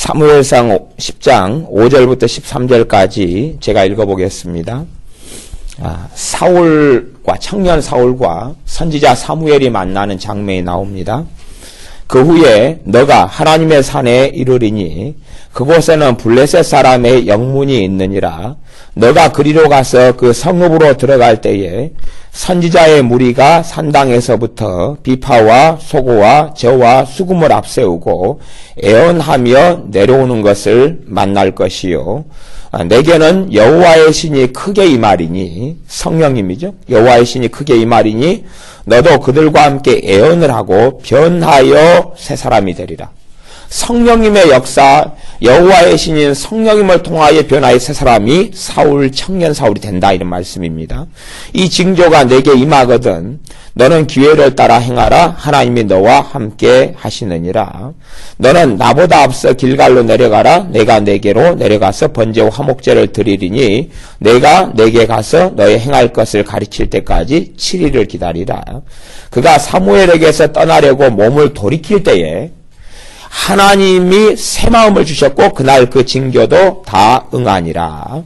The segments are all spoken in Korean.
사무엘상 10장 5절부터 13절까지 제가 읽어보겠습니다. 사울과 청년 사울과 선지자 사무엘이 만나는 장면이 나옵니다. 그 후에 너가 하나님의 산에 이르리니 그곳에는 블레셋 사람의 영문이 있느니라. 너가 그리로 가서 그 성읍으로 들어갈 때에 선지자의 무리가 산당에서부터 비파와 소고와 저와 수금을 앞세우고 애언하며 내려오는 것을 만날 것이요. 내게는 여호와의 신이 크게 임하리니, 성령님이죠. 여호와의 신이 크게 임하리니 너도 그들과 함께 애언을 하고 변하여 새 사람이 되리라. 성령님의 역사, 여호와의 신인 성령님을 통하여 변화의 새 사람이 청년 사울이 된다, 이런 말씀입니다. 이 징조가 내게 임하거든 너는 기회를 따라 행하라. 하나님이 너와 함께 하시느니라. 너는 나보다 앞서 길갈로 내려가라. 내가 내게로 내려가서 번제와 화목제를 드리리니 내가 내게 가서 너의 행할 것을 가르칠 때까지 7일을 기다리라. 그가 사무엘에게서 떠나려고 몸을 돌이킬 때에 하나님이 새 마음을 주셨고 그날 그 징조도 다 응하니라.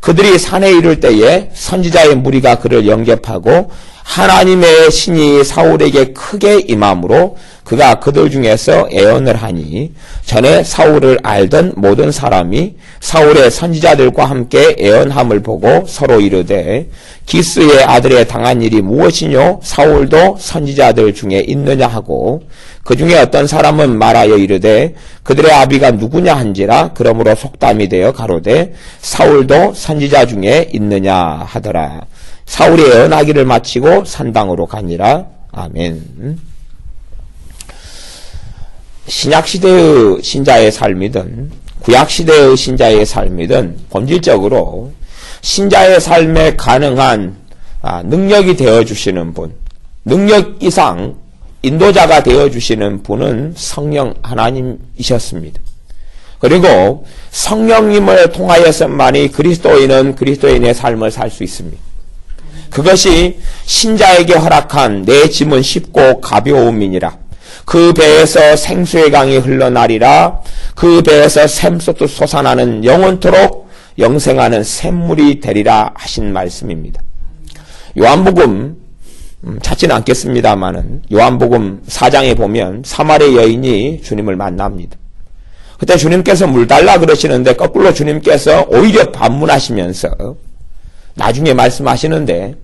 그들이 산에 이를 때에 선지자의 무리가 그를 영접하고 하나님의 신이 사울에게 크게 임함으로 그가 그들 중에서 애언을 하니 전에 사울을 알던 모든 사람이 사울의 선지자들과 함께 애언함을 보고 서로 이르되 기스의 아들에 당한 일이 무엇이뇨? 사울도 선지자들 중에 있느냐 하고 그 중에 어떤 사람은 말하여 이르되 그들의 아비가 누구냐 한지라. 그러므로 속담이 되어 가로되 사울도 선지자 중에 있느냐 하더라. 사울이 애언하기를 마치고 산당으로 가니라. 아멘. 신약시대의 신자의 삶이든 구약시대의 신자의 삶이든 본질적으로 신자의 삶에 가능한 능력이 되어주시는 분, 능력 이상 인도자가 되어주시는 분은 성령 하나님이셨습니다. 그리고 성령님을 통하여서만이 그리스도인은 그리스도인의 삶을 살 수 있습니다. 그것이 신자에게 허락한 내 짐은 쉽고 가벼움이니라. 그 배에서 생수의 강이 흘러나리라. 그 배에서 샘솟듯 솟아나는 영원토록 영생하는 샘물이 되리라 하신 말씀입니다. 요한복음 찾지는 않겠습니다만은 요한복음 4장에 보면 사마리아 여인이 주님을 만납니다. 그때 주님께서 물 달라 그러시는데 거꾸로 주님께서 오히려 반문하시면서 나중에 말씀하시는데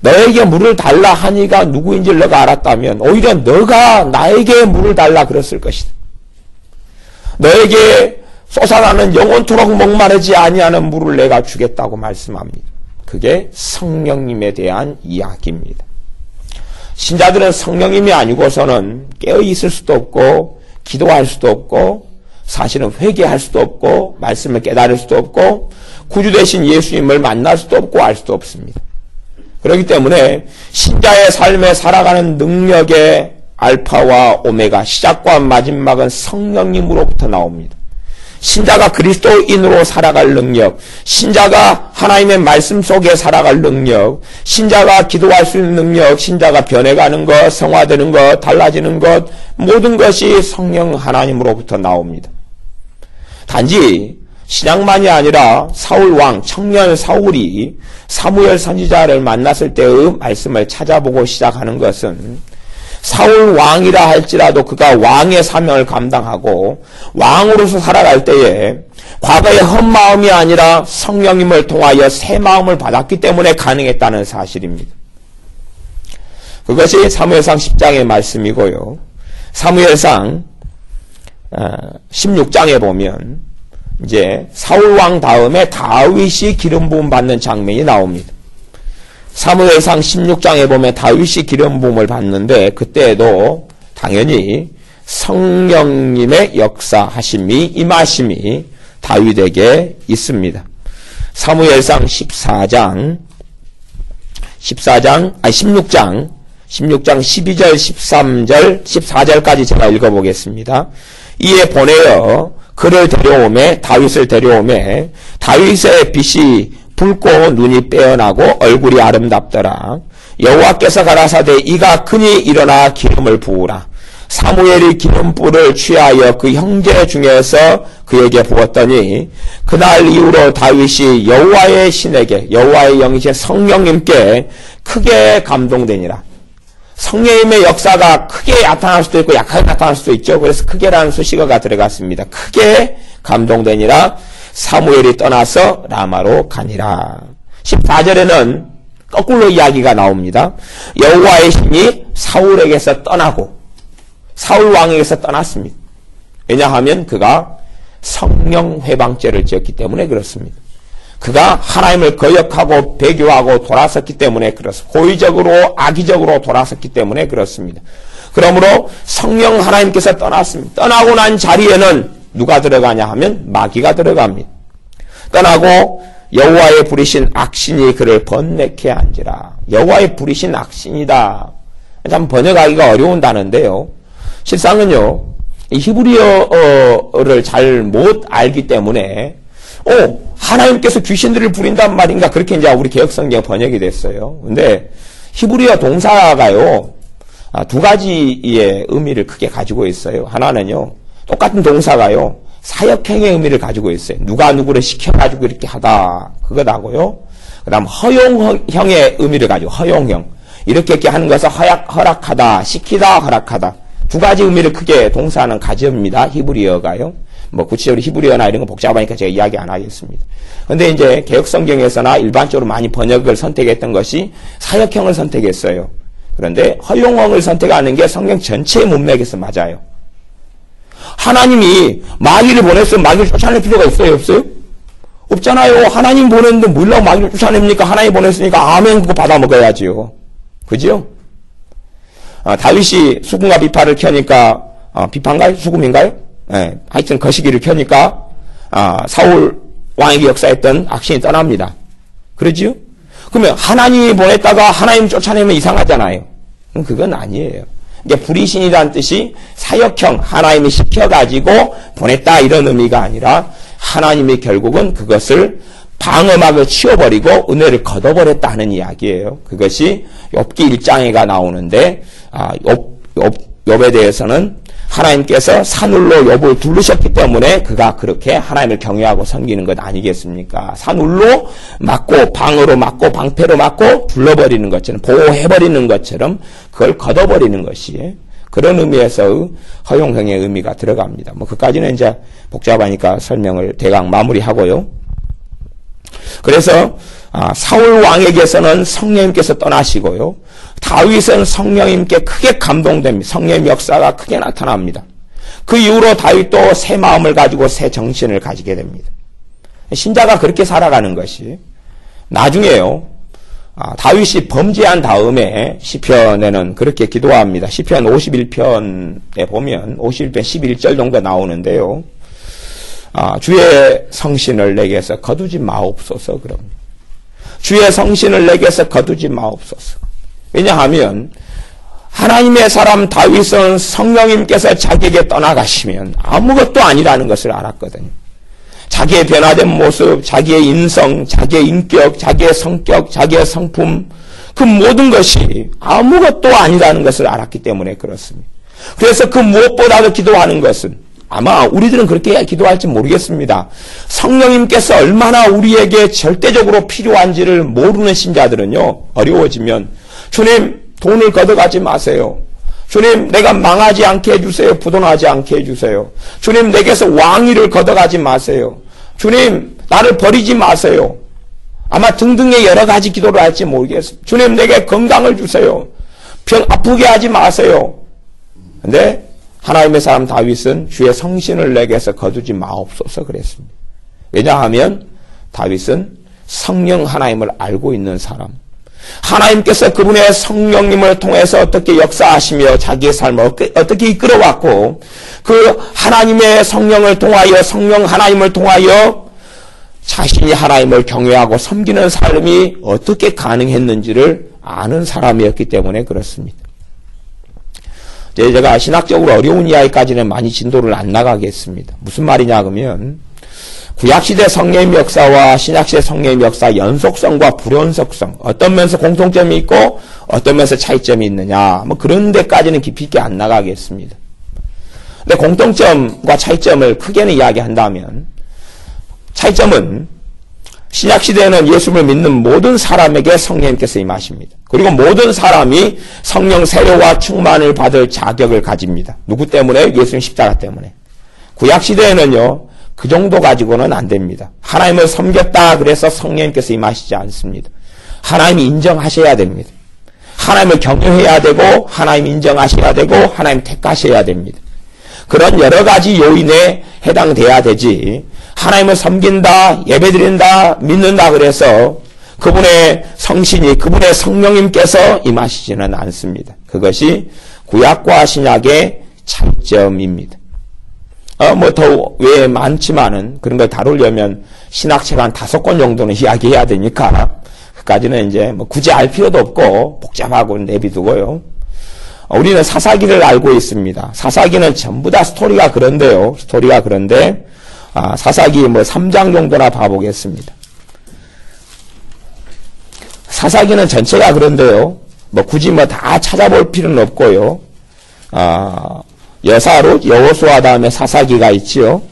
너에게 물을 달라 하니가 누구인지를 너가 알았다면 오히려 너가 나에게 물을 달라 그랬을 것이다. 너에게 솟아나는 영원토록 목마르지 아니하는 물을 내가 주겠다고 말씀합니다. 그게 성령님에 대한 이야기입니다. 신자들은 성령님이 아니고서는 깨어있을 수도 없고 기도할 수도 없고 사실은 회개할 수도 없고 말씀을 깨달을 수도 없고 구주 되신 예수님을 만날 수도 없고 알 수도 없습니다. 그렇기 때문에 신자의 삶에 살아가는 능력의 알파와 오메가, 시작과 마지막은 성령님으로부터 나옵니다. 신자가 그리스도인으로 살아갈 능력, 신자가 하나님의 말씀 속에 살아갈 능력, 신자가 기도할 수 있는 능력, 신자가 변해가는 것, 성화되는 것, 달라지는 것, 모든 것이 성령 하나님으로부터 나옵니다. 단지 신약만이 아니라 사울 왕, 청년 사울이 사무엘 선지자를 만났을 때의 말씀을 찾아보고 시작하는 것은 사울 왕이라 할지라도 그가 왕의 사명을 감당하고 왕으로서 살아갈 때에 과거의 헛마음이 아니라 성령님을 통하여 새 마음을 받았기 때문에 가능했다는 사실입니다. 그것이 사무엘상 10장의 말씀이고요. 사무엘상 16장에 보면 이제 사울 왕 다음에 다윗이 기름 부음 받는 장면이 나옵니다. 사무엘상 16장에 보면 다윗이 기름 부음을 받는데 그때에도 당연히 성령님의 역사하심이 임하심이 다윗에게 있습니다. 사무엘상 16장 12절 13절 14절까지 제가 읽어보겠습니다. 이에 보내어 그를 데려오매 다윗을 데려오매 다윗의 빛이 붉고 눈이 빼어나고 얼굴이 아름답더라. 여호와께서 가라사대 이가 크니 일어나 기름을 부으라. 사무엘이 기름불을 취하여 그 형제 중에서 그에게 부었더니 그날 이후로 다윗이 여호와의 신에게 여호와의 영이신 성령님께 크게 감동되니라. 성령님의 역사가 크게 나타날 수도 있고 약하게 나타날 수도 있죠. 그래서 크게라는 수식어가 들어갔습니다. 크게 감동되니라. 사무엘이 떠나서 라마로 가니라. 14절에는 거꾸로 이야기가 나옵니다. 여호와의 신이 사울에게서 떠나고 사울 왕에게서 떠났습니다. 왜냐하면 그가 성령 회방죄를 지었기 때문에 그렇습니다. 그가 하나님을 거역하고 배교하고 돌아섰기 때문에 그렇습니다. 고의적으로 악의적으로 돌아섰기 때문에 그렇습니다. 그러므로 성령 하나님께서 떠났습니다. 떠나고 난 자리에는 누가 들어가냐 하면 마귀가 들어갑니다. 떠나고 여호와의 부리신 악신이 그를 번뇌케 한지라. 여호와의 부리신 악신이다. 참 번역하기가 어려운 단어인데요. 실상은요, 이 히브리어를 잘 못 알기 때문에 하나님께서 귀신들을 부린단 말인가 그렇게 이제 우리 개역성경 번역이 됐어요. 근데 히브리어 동사가요, 두 가지의 의미를 크게 가지고 있어요. 하나는요, 똑같은 동사가요, 사역행의 의미를 가지고 있어요. 누가 누구를 시켜가지고 이렇게 하다. 그거다고요. 그 다음 허용형의 의미를 가지고, 허용형. 이렇게 하는 것을 허락하다, 시키다, 허락하다. 두 가지 의미를 크게 동사는 가집니다. 히브리어가요. 뭐 구체적으로 히브리어나 이런 거 복잡하니까 제가 이야기 안 하겠습니다. 근데 이제 개역성경에서나 일반적으로 많이 번역을 선택했던 것이 사역형을 선택했어요. 그런데 허용형을 선택하는 게 성경 전체의 문맥에서 맞아요. 하나님이 마귀를 보냈으면 마귀를 쫓아낼 필요가 있어요, 없어요? 없잖아요. 하나님 보냈는데 뭐라고 마귀를 쫓아냅니까? 하나님 보냈으니까 아멘 그거 받아 먹어야지요. 그죠? 다윗이 수금과 비파를 켜니까 비파인가요? 수금인가요? 네, 하여튼 거시기를 켜니까 사울 왕에게 역사했던 악신이 떠납니다. 그러지요? 그러면 하나님이 보냈다가 하나님 쫓아내면 이상하잖아요. 그건 아니에요. 이게 불의신이라는 뜻이 사역형, 하나님이 시켜가지고 보냈다 이런 의미가 아니라 하나님이 결국은 그것을 방어막을 치워버리고 은혜를 걷어버렸다 하는 이야기예요. 그것이 욥기 1장에가 나오는데 욥에 대해서는 하나님께서 산울로 욥을 두르셨기 때문에 그가 그렇게 하나님을 경외하고 섬기는 것 아니겠습니까? 산울로 막고 방어로 막고 방패로 막고 둘러버리는 것처럼 보호해버리는 것처럼 그걸 걷어버리는 것이 그런 의미에서 허용형의 의미가 들어갑니다. 뭐 그까지는 이제 복잡하니까 설명을 대강 마무리하고요. 그래서 사울 왕에게서는 성령님께서 떠나시고요. 다윗은 성령님께 크게 감동됩니다. 성령의 역사가 크게 나타납니다. 그 이후로 다윗도 새 마음을 가지고 새 정신을 가지게 됩니다. 신자가 그렇게 살아가는 것이 나중에요. 다윗이 범죄한 다음에 시편에는 그렇게 기도합니다. 시편 51편에 보면 51편 11절 정도 나오는데요. 주의 성신을 내게서 거두지 마옵소서 그럽니다. 주의 성신을 내게서 거두지 마옵소서. 왜냐하면 하나님의 사람 다윗은 성령님께서 자기에게 떠나가시면 아무것도 아니라는 것을 알았거든요. 자기의 변화된 모습, 자기의 인성, 자기의 인격, 자기의 성격, 자기의 성품 그 모든 것이 아무것도 아니라는 것을 알았기 때문에 그렇습니다. 그래서 그 무엇보다도 기도하는 것은 아마 우리들은 그렇게 기도할지 모르겠습니다. 성령님께서 얼마나 우리에게 절대적으로 필요한지를 모르는 신자들은요, 어려워지면 주님 돈을 걷어가지 마세요. 주님 내가 망하지 않게 해주세요. 부도나지 않게 해주세요. 주님 내게서 왕위를 걷어가지 마세요. 주님 나를 버리지 마세요. 아마 등등의 여러 가지 기도를 할지 모르겠습니다. 주님 내게 건강을 주세요. 아프게 하지 마세요. 근데 하나님의 사람 다윗은 주의 성신을 내게서 거두지 마옵소서 그랬습니다. 왜냐하면 다윗은 성령 하나님을 알고 있는 사람, 하나님께서 그분의 성령님을 통해서 어떻게 역사하시며 자기의 삶을 어떻게 이끌어왔고 그 하나님의 성령을 통하여 성령 하나님을 통하여 자신이 하나님을 경외하고 섬기는 삶이 어떻게 가능했는지를 아는 사람이었기 때문에 그렇습니다. 제가 신학적으로 어려운 이야기까지는 많이 진도를 안 나가겠습니다. 무슨 말이냐 그러면 구약시대 성령의 역사와 신약시대 성령의 역사 연속성과 불연속성, 어떤 면에서 공통점이 있고 어떤 면에서 차이점이 있느냐, 뭐 그런 데까지는 깊이 있게 안 나가겠습니다. 근데 공통점과 차이점을 크게는 이야기한다면, 차이점은 신약시대에는 예수를 믿는 모든 사람에게 성령님께서 임하십니다. 그리고 모든 사람이 성령 세례와 충만을 받을 자격을 가집니다. 누구 때문에? 예수님 십자가 때문에. 구약시대에는요, 그 정도 가지고는 안 됩니다. 하나님을 섬겼다 그래서 성령님께서 임하시지 않습니다. 하나님이 인정하셔야 됩니다. 하나님을 경외해야 되고 하나님 인정하셔야 되고 하나님 택하셔야 됩니다. 그런 여러 가지 요인에 해당돼야 되지, 하나님을 섬긴다, 예배드린다, 믿는다 그래서 그분의 성신이, 그분의 성령님께서 임하시지는 않습니다. 그것이 구약과 신약의 차이점입니다. 뭐 더 외에 많지만은 그런 걸 다루려면 신학책 한 5권 정도는 이야기해야 되니까 그까지는 이제 뭐 굳이 알 필요도 없고 복잡하고 내비두고요. 우리는 사사기를 알고 있습니다. 사사기는 전부 다 스토리가 그런데요. 스토리가 그런데 사사기 뭐 3장 정도나 봐보겠습니다. 사사기는 전체가 그런데요. 뭐 굳이 뭐 다 찾아볼 필요는 없고요. 여사룻, 여호수아 다음에 사사기가 있지요.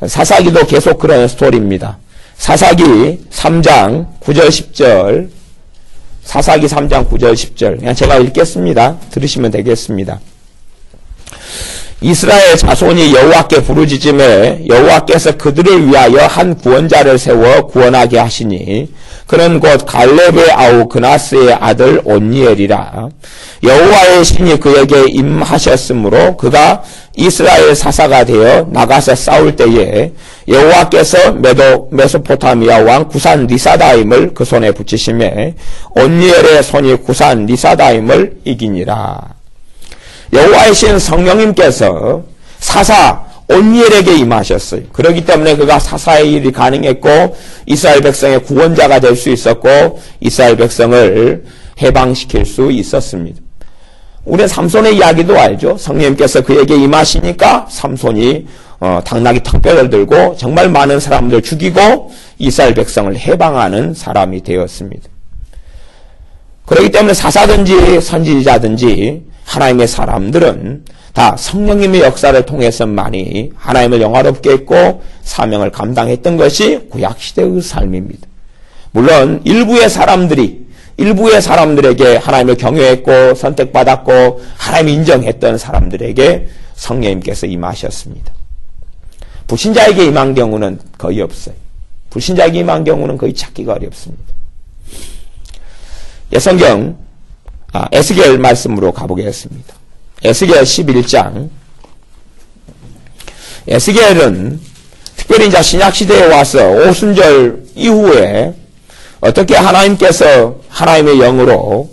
사사기도 계속 그런 스토리입니다. 사사기 3장 9절 10절, 사사기 3장 9절 10절, 그냥 제가 읽겠습니다. 들으시면 되겠습니다. 이스라엘 자손이 여호와께 부르짖음에 여호와께서 그들을 위하여 한 구원자를 세워 구원하게 하시니 그는 곧 갈렙의 아우 그나스의 아들 온니엘이라. 여호와의 신이 그에게 임하셨으므로 그가 이스라엘 사사가 되어 나가서 싸울 때에 여호와께서 메소포타미아 왕 구산 리사다임을 그 손에 붙이심에 온니엘의 손이 구산 리사다임을 이기니라. 여호와의 신 성령님께서 사사 온니엘에게 임하셨어요. 그렇기 때문에 그가 사사의 일이 가능했고 이스라엘 백성의 구원자가 될 수 있었고 이스라엘 백성을 해방시킬 수 있었습니다. 우리는 삼손의 이야기도 알죠. 성령님께서 그에게 임하시니까 삼손이 당나귀 턱뼈를 들고 정말 많은 사람들 죽이고 이스라엘 백성을 해방하는 사람이 되었습니다. 그렇기 때문에 사사든지 선지자든지 하나님의 사람들은 다 성령님의 역사를 통해서만이 하나님을 영화롭게 했고 사명을 감당했던 것이 구약시대의 삶입니다. 물론 일부의 사람들에게 하나님을 경외했고 선택받았고 하나님 인정했던 사람들에게 성령님께서 임하셨습니다. 불신자에게 임한 경우는 거의 없어요. 불신자에게 임한 경우는 거의 찾기가 어렵습니다. 성경 에스겔 말씀으로 가보겠습니다. 에스겔 11장. 에스겔은 특별히 이제 신약시대에 와서 오순절 이후에 어떻게 하나님께서 하나님의 영으로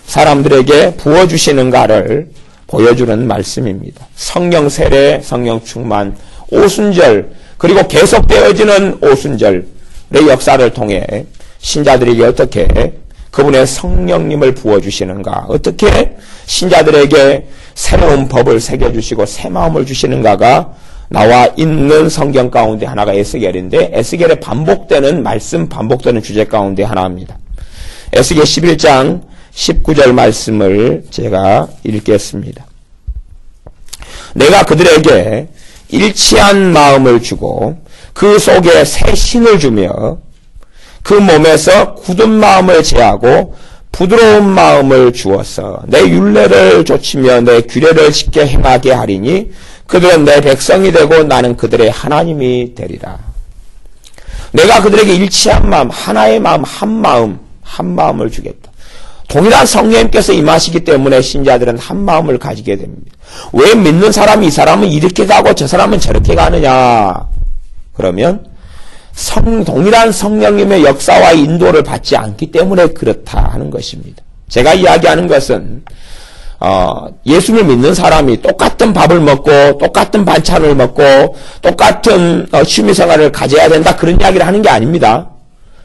사람들에게 부어주시는가를 보여주는 말씀입니다. 성령 세례, 성령 충만, 오순절, 그리고 계속되어지는 오순절의 역사를 통해 신자들에게 어떻게 그분의 성령님을 부어주시는가, 어떻게 신자들에게 새로운 법을 새겨주시고 새 마음을 주시는가가 나와 있는 성경 가운데 하나가 에스겔인데, 에스겔의 반복되는 말씀, 반복되는 주제 가운데 하나입니다. 에스겔 11장 19절 말씀을 제가 읽겠습니다. 내가 그들에게 일치한 마음을 주고 그 속에 새 신을 주며 그 몸에서 굳은 마음을 제하고 부드러운 마음을 주어서 내 율례를 좇으며 내 규례를 지켜 행하게 하리니 그들은 내 백성이 되고 나는 그들의 하나님이 되리라. 내가 그들에게 일치한 마음, 하나의 마음, 한 마음을 주겠다. 동일한 성령님께서 임하시기 때문에 신자들은 한 마음을 가지게 됩니다. 왜 믿는 사람이 이 사람은 이렇게 가고 저 사람은 저렇게 가느냐? 그러면 동일한 성령님의 역사와 인도를 받지 않기 때문에 그렇다 하는 것입니다. 제가 이야기하는 것은 예수를 믿는 사람이 똑같은 밥을 먹고 똑같은 반찬을 먹고 똑같은 취미생활을 가져야 된다, 그런 이야기를 하는 게 아닙니다.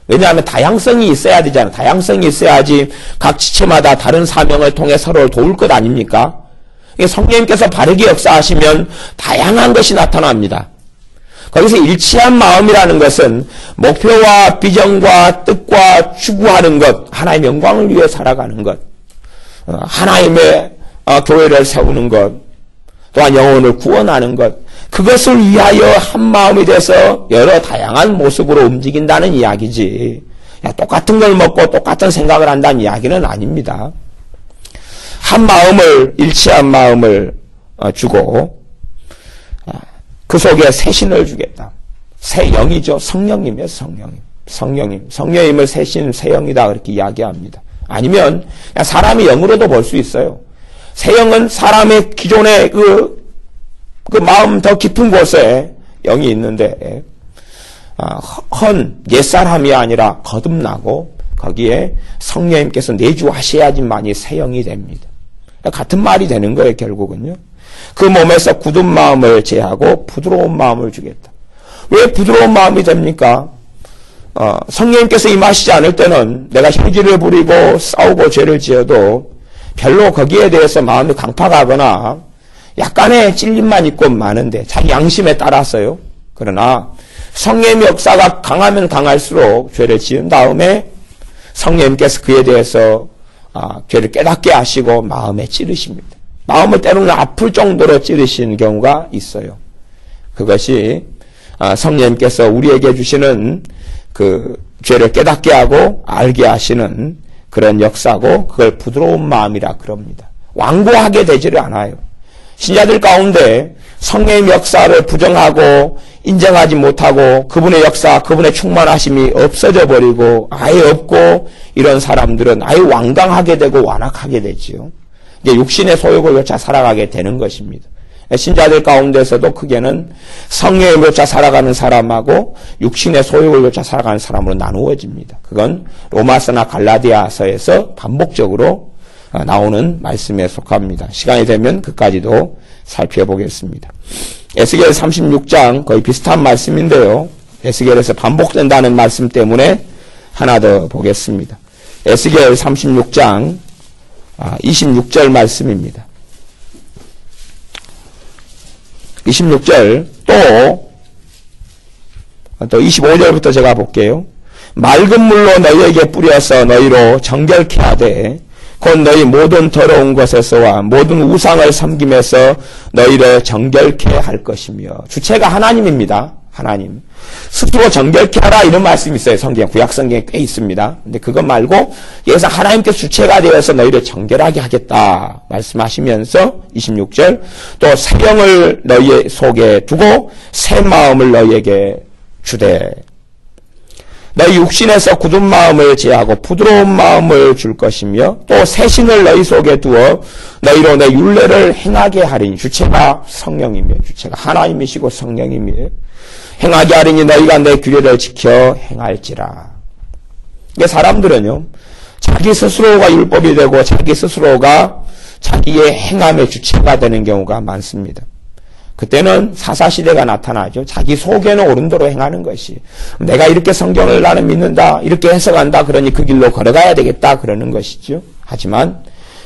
왜냐하면 다양성이 있어야 되잖아요. 다양성이 있어야지 각 지체마다 다른 사명을 통해 서로를 도울 것 아닙니까? 성령님께서 바르게 역사하시면 다양한 것이 나타납니다. 거기서 일치한 마음이라는 것은 목표와 비전과 뜻과 추구하는 것, 하나님의 영광을 위해 살아가는 것, 하나님의 교회를 세우는 것, 또한 영혼을 구원하는 것, 그것을 위하여 한 마음이 돼서 여러 다양한 모습으로 움직인다는 이야기지, 똑같은 걸 먹고 똑같은 생각을 한다는 이야기는 아닙니다. 한 마음을, 일치한 마음을 주고 그 속에 새 신을 주겠다. 새 영이죠. 성령님이에요. 성령님을 새 신, 새 영이다 그렇게 이야기합니다. 아니면 그냥 사람의 영으로도 볼 수 있어요. 새 영은 사람의 기존의 그 마음 더 깊은 곳에 영이 있는데 옛사람이 아니라 거듭나고 거기에 성령님께서 내주하셔야지만이 새 영이 됩니다. 같은 말이 되는 거예요. 결국은요. 그 몸에서 굳은 마음을 제하고 부드러운 마음을 주겠다. 왜 부드러운 마음이 됩니까? 성령님께서 임하시지 않을 때는 내가 형질을 부리고 싸우고 죄를 지어도 별로 거기에 대해서 마음이 강팍하거나 약간의 찔림만 있고 많은데 자기 양심에 따라서요. 그러나 성령의 역사가 강하면 강할수록 죄를 지은 다음에 성령님께서 그에 대해서 죄를 깨닫게 하시고 마음에 찌르십니다. 마음을 때로는 아플 정도로 찌르시는 경우가 있어요. 그것이 성령님께서 우리에게 주시는 그 죄를 깨닫게 하고 알게 하시는 그런 역사고 그걸 부드러운 마음이라 그럽니다. 완고하게 되지를 않아요. 신자들 가운데 성령의 역사를 부정하고 인정하지 못하고 그분의 역사, 그분의 충만하심이 없어져 버리고 아예 없고 이런 사람들은 아예 완강하게 되고 완악하게 되지요. 이제 육신의 소욕을 쫓아 살아가게 되는 것입니다. 신자들 가운데서도 크게는 성령을 쫓아 살아가는 사람하고 육신의 소욕을 쫓아 살아가는 사람으로 나누어집니다. 그건 로마서나 갈라디아서에서 반복적으로 나오는 말씀에 속합니다. 시간이 되면 그까지도 살펴보겠습니다. 에스겔 36장 거의 비슷한 말씀인데요. 에스겔에서 반복된다는 말씀 때문에 하나 더 보겠습니다. 에스겔 36장 26절 말씀입니다. 26절 또 25절부터 제가 볼게요. 맑은 물로 너희에게 뿌려서 너희로 정결케 하되 곧 너희 모든 더러운 것에서와 모든 우상을 섬김에서 너희를 정결케 할 것이며 주체가 하나님입니다. 하나님. 스스로 정결케 하라 이런 말씀이 있어요. 성경, 구약성경에 꽤 있습니다. 근데 그것 말고 여기서 하나님께서 주체가 되어서 너희를 정결하게 하겠다 말씀하시면서 26절 또 새 영을 너희 속에 두고 새 마음을 너희에게 주되 너희 육신에서 굳은 마음을 제하고 부드러운 마음을 줄 것이며 또 새 신을 너희 속에 두어 너희로 내 율례를 행하게 하리니 주체가 성령이며 주체가 하나님이시고 성령이며 행하게 하리니 너희가 내 규례를 지켜 행할지라. 이게 사람들은요 자기 스스로가 율법이 되고 자기 스스로가 자기의 행함의 주체가 되는 경우가 많습니다. 그때는 사사시대가 나타나죠. 자기 속에는 옳은 대로 행하는 것이 내가 이렇게 성경을 나는 믿는다 이렇게 해석한다 그러니 그 길로 걸어가야 되겠다 그러는 것이죠. 하지만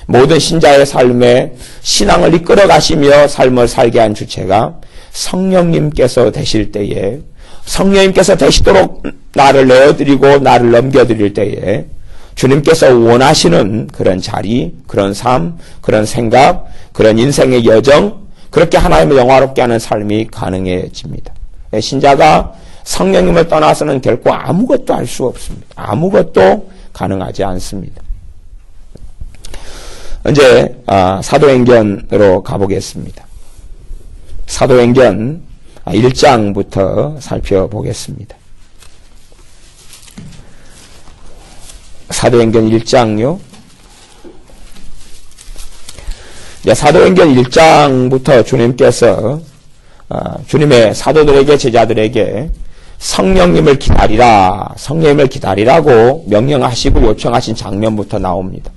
모든 신자의 삶에 신앙을 이끌어 가시며 삶을 살게 한 주체가 성령님께서 되실 때에 성령님께서 되시도록 나를 내어드리고 나를 넘겨드릴 때에 주님께서 원하시는 그런 자리, 그런 삶, 그런 생각, 그런 인생의 여정 그렇게 하나님을 영화롭게 하는 삶이 가능해집니다. 신자가 성령님을 떠나서는 결코 아무것도 할 수 없습니다. 아무것도 가능하지 않습니다. 이제 사도행전으로 가보겠습니다. 사도행전 1장부터 살펴보겠습니다. 사도행전 1장요. 사도행전 1장부터 주님께서 주님의 사도들에게 제자들에게 성령님을 기다리라, 성령님을 기다리라고 명령하시고 요청하신 장면부터 나옵니다.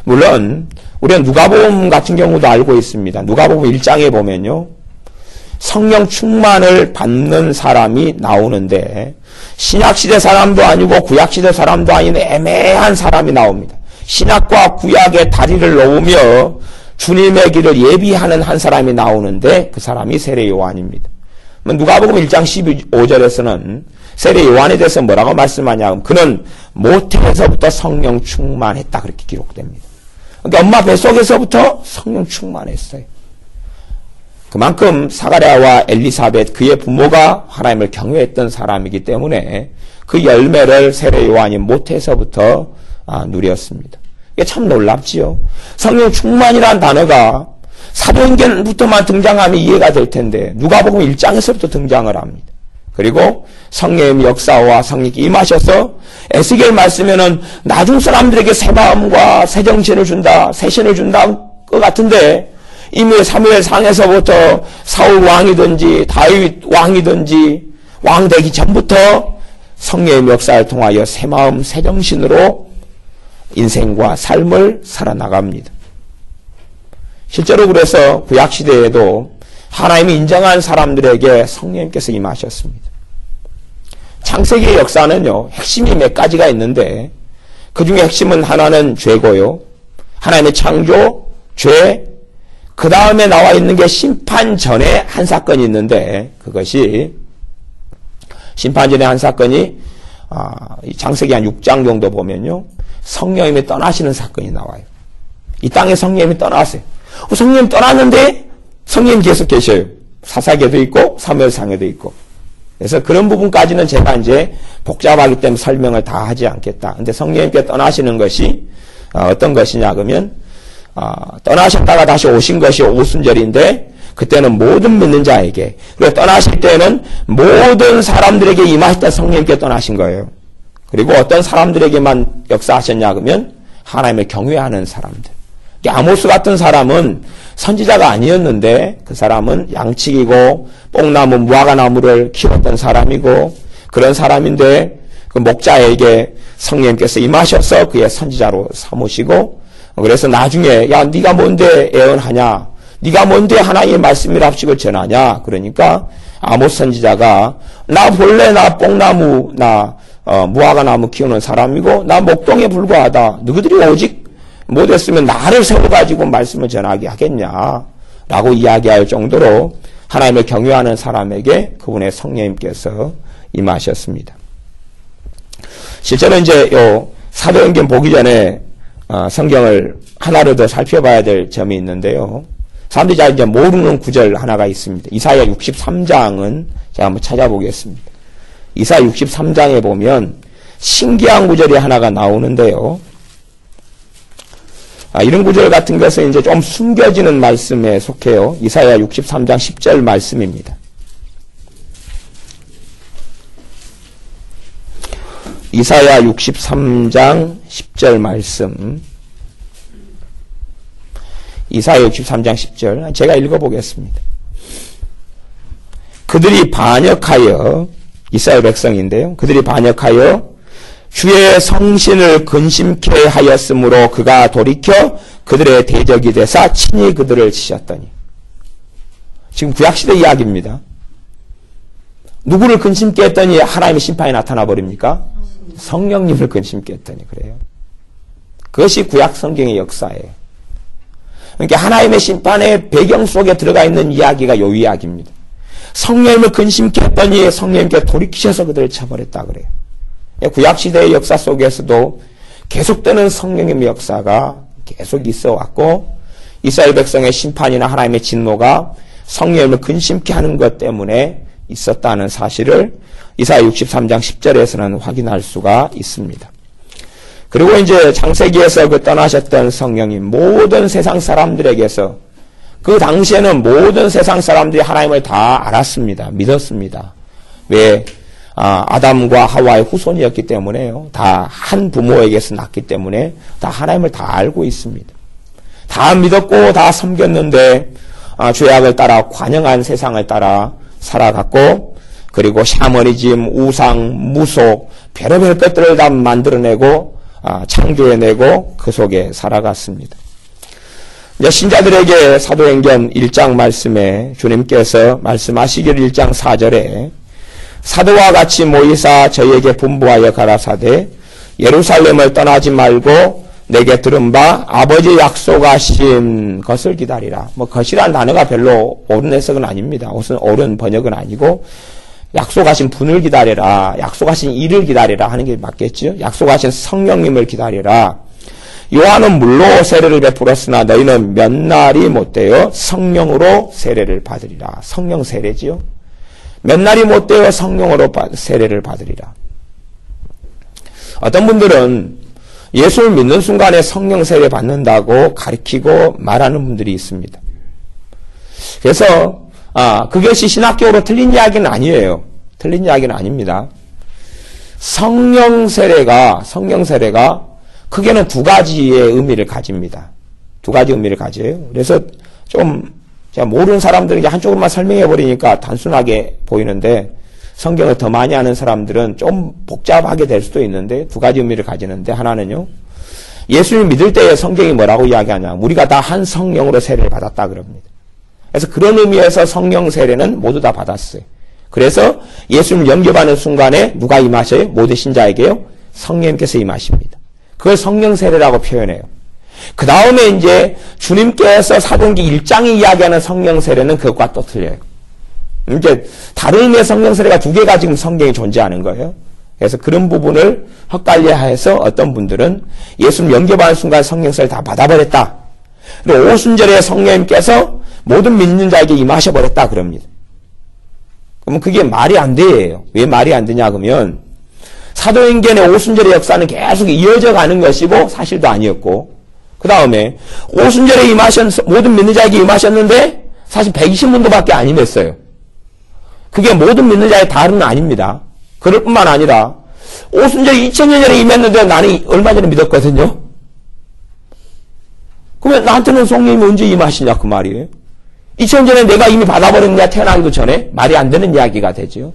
물론 우리는 누가복음 같은 경우도 알고 있습니다. 누가복음 1장에 보면요. 성령 충만을 받는 사람이 나오는데 신약시대 사람도 아니고 구약시대 사람도 아닌 애매한 사람이 나옵니다. 신약과 구약의 다리를 놓으며 주님의 길을 예비하는 한 사람이 나오는데 그 사람이 세례 요한입니다. 누가복음 1장 15절에서는 세례 요한에 대해서 뭐라고 말씀하냐? 그는 모태에서부터 성령 충만했다. 그렇게 기록됩니다. 그러니까 엄마 뱃속에서부터 성령 충만했어요. 그만큼 사가랴와 엘리사벳 그의 부모가 하나님을 경외했던 사람이기 때문에 그 열매를 세례 요한이 모태에서부터 누렸습니다. 이게 참 놀랍지요. 성령 충만이라는 단어가 사도행전부터만 등장하면 이해가 될 텐데 누가복음 1장에서부터 등장을 합니다. 그리고 성령의 역사와 성령이 임하셔서 에스겔 말씀에는 나중 사람들에게 새 마음과 새 정신을 준다, 새 신을 준다 것 같은데 이미 사무엘 상에서부터 사울 왕이든지 다윗 왕이든지 왕 되기 전부터 성령의 역사를 통하여 새 마음, 새 정신으로 인생과 삶을 살아나갑니다. 실제로 그래서 구약시대에도 하나님이 인정한 사람들에게 성령님께서 임하셨습니다. 창세기의 역사는요, 핵심이 몇 가지가 있는데 그 중에 핵심은 하나는 죄고요. 하나님의 창조, 죄, 그 다음에 나와 있는 게 심판 전에 한 사건이 있는데 그것이 심판 전에 한 사건이 창세기 한 6장 정도 보면요. 성령님이 떠나시는 사건이 나와요. 이 땅에 성령님이 떠나세요. 성령님 떠났는데 성령님 계속 계셔요. 사사기에도 있고 사무엘상에도 있고. 그래서 그런 부분까지는 제가 이제 복잡하기 때문에 설명을 다 하지 않겠다. 근데 성령님께 떠나시는 것이 어떤 것이냐 그러면 떠나셨다가 다시 오신 것이 오순절인데 그때는 모든 믿는 자에게 그리고 떠나실 때는 모든 사람들에게 임하셨던 성령님께 떠나신 거예요. 그리고 어떤 사람들에게만 역사하셨냐 그러면 하나님을 경외하는 사람들. 아모스 같은 사람은 선지자가 아니었는데 그 사람은 양치기고 뽕나무 무화과나무를 키웠던 사람이고 그런 사람인데 그 목자에게 성령님께서 임하셔서 그의 선지자로 삼으시고 그래서 나중에 야 네가 뭔데 애언하냐 네가 뭔데 하나님의 말씀이랍시고 전하냐 그러니까 아모스 선지자가 나 본래 나 뽕나무 나 무화과나무 키우는 사람이고 나 목동에 불과하다 너희들이 오직 못했으면 나를 세워가지고 말씀을 전하게 하겠냐라고 이야기할 정도로 하나님을 경외하는 사람에게 그분의 성령님께서 임하셨습니다. 실제로 이제 요 사도행전 보기 전에 성경을 하나를 더 살펴봐야 될 점이 있는데요. 사람들이 잘 이제 모르는 구절 하나가 있습니다. 이사야 63장은 제가 한번 찾아보겠습니다. 이사야 63장에 보면 신기한 구절이 하나가 나오는데요. 이런 구절 같은 것은 이제 좀 숨겨지는 말씀에 속해요. 이사야 63장 10절 말씀입니다. 이사야 63장 10절 말씀. 이사야 63장 10절. 제가 읽어보겠습니다. 그들이 반역하여, 이스라엘 백성인데요. 그들이 반역하여 주의 성신을 근심케 하였으므로 그가 돌이켜 그들의 대적이 되사 친히 그들을 치셨더니. 지금 구약시대 이야기입니다. 누구를 근심케 했더니 하나님의 심판이 나타나 버립니까? 성령님을 근심케 했더니 그래요. 그것이 구약 성경의 역사예요. 그러니까 하나님의 심판의 배경 속에 들어가 있는 이야기가 이 이야기입니다. 성령님을 근심케 했더니 성령님께 돌이키셔서 그들을 쳐버렸다 그래요. 구약시대의 역사 속에서도 계속되는 성령님의 역사가 계속 있어 왔고 이스라엘 백성의 심판이나 하나님의 진노가 성령님을 근심케 하는 것 때문에 있었다는 사실을 이사야 63장 10절에서는 확인할 수가 있습니다. 그리고 이제 창세기에서 그 떠나셨던 성령님 모든 세상 사람들에게서 그 당시에는 모든 세상 사람들이 하나님을 다 알았습니다. 믿었습니다. 왜? 아담과 하와의 후손이었기 때문에요. 다 한 부모에게서 났기 때문에 다 하나님을 다 알고 있습니다. 다 믿었고 다 섬겼는데 죄악을 따라 관영한 세상을 따라 살아갔고 그리고 샤머니즘, 우상, 무속, 별의별 것들을 다 만들어내고 창조해내고 그 속에 살아갔습니다. 이제 신자들에게 사도행전 1장 말씀에 주님께서 말씀하시기를 1장 4절에 사도와 같이 모이사 저희에게 분부하여 가라사대 예루살렘을 떠나지 말고 내게 들은 바 아버지 약속하신 것을 기다리라. 뭐 것이란 단어가 별로 옳은 해석은 아닙니다. 옳은 번역은 아니고 약속하신 분을 기다리라. 약속하신 일을 기다리라 하는 게 맞겠죠. 약속하신 성령님을 기다리라. 요한은 물로 세례를 베풀었으나 너희는 몇 날이 못되어 성령으로 세례를 받으리라. 성령 세례지요. 몇 날이 못되어 성령으로 세례를 받으리라. 어떤 분들은 예수를 믿는 순간에 성령 세례 받는다고 가르치고 말하는 분들이 있습니다. 그래서 그것이 신학적으로 틀린 이야기는 아니에요. 틀린 이야기는 아닙니다. 성령 세례가 크게는 두 가지의 의미를 가집니다. 두 가지 의미를 가져요. 그래서 좀 제가 모르는 사람들에게 한쪽으로만 설명해 버리니까 단순하게 보이는데 성경을 더 많이 아는 사람들은 좀 복잡하게 될 수도 있는데 두 가지 의미를 가지는데 하나는요. 예수님 믿을 때에 성경이 뭐라고 이야기하냐. 우리가 다 한 성령으로 세례를 받았다 그럽니다. 그래서 그런 의미에서 성령 세례는 모두 다 받았어요. 그래서 예수님을 영접하는 순간에 누가 임하셔요? 모든 신자에게요. 성령님께서 임하십니다. 그걸 성령 세례라고 표현해요. 그 다음에 이제 주님께서 사도행전 1장이 이야기하는 성령 세례는 그것과 또 틀려요. 이제 다른 의미의 성령 세례가 두 개가 지금 성경에 존재하는 거예요. 그래서 그런 부분을 헛갈려해서 어떤 분들은 예수님 영접하는 순간 성령 세례를 다 받아버렸다. 그리고 오순절에 성령님께서 모든 믿는 자에게 임하셔버렸다 그럽니다. 그러면 그게 말이 안 돼요. 왜 말이 안 되냐 그러면 사도행전의 오순절의 역사는 계속 이어져 가는 것이고 사실도 아니었고 그 다음에 오순절에 모든 믿는 자에게 임하셨는데 사실 120문도밖에 안 임했어요. 그게 모든 믿는 자의 다는 아닙니다. 그럴 뿐만 아니라 오순절이 2000년 전에 임했는데 나는 얼마 전에 믿었거든요. 그러면 나한테는 성령님이 언제 임하시냐 그 말이에요. 2000년 전에 내가 이미 받아버렸냐 태어나기도 전에 말이 안 되는 이야기가 되죠.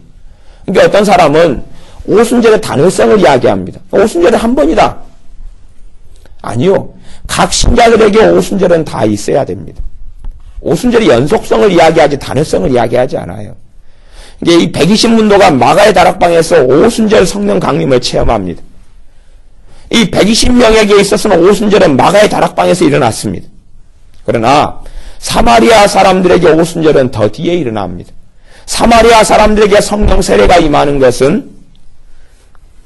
그러니까 어떤 사람은 오순절의 단회성을 이야기합니다. 오순절은 한 번이다. 아니요. 각 신자들에게 오순절은 다 있어야 됩니다. 오순절이 연속성을 이야기하지 단회성을 이야기하지 않아요. 이게 이 120문도가 마가의 다락방에서 오순절 성령 강림을 체험합니다. 이 120명에게 있어서는 오순절은 마가의 다락방에서 일어났습니다. 그러나 사마리아 사람들에게 오순절은 더 뒤에 일어납니다. 사마리아 사람들에게 성령 세례가 임하는 것은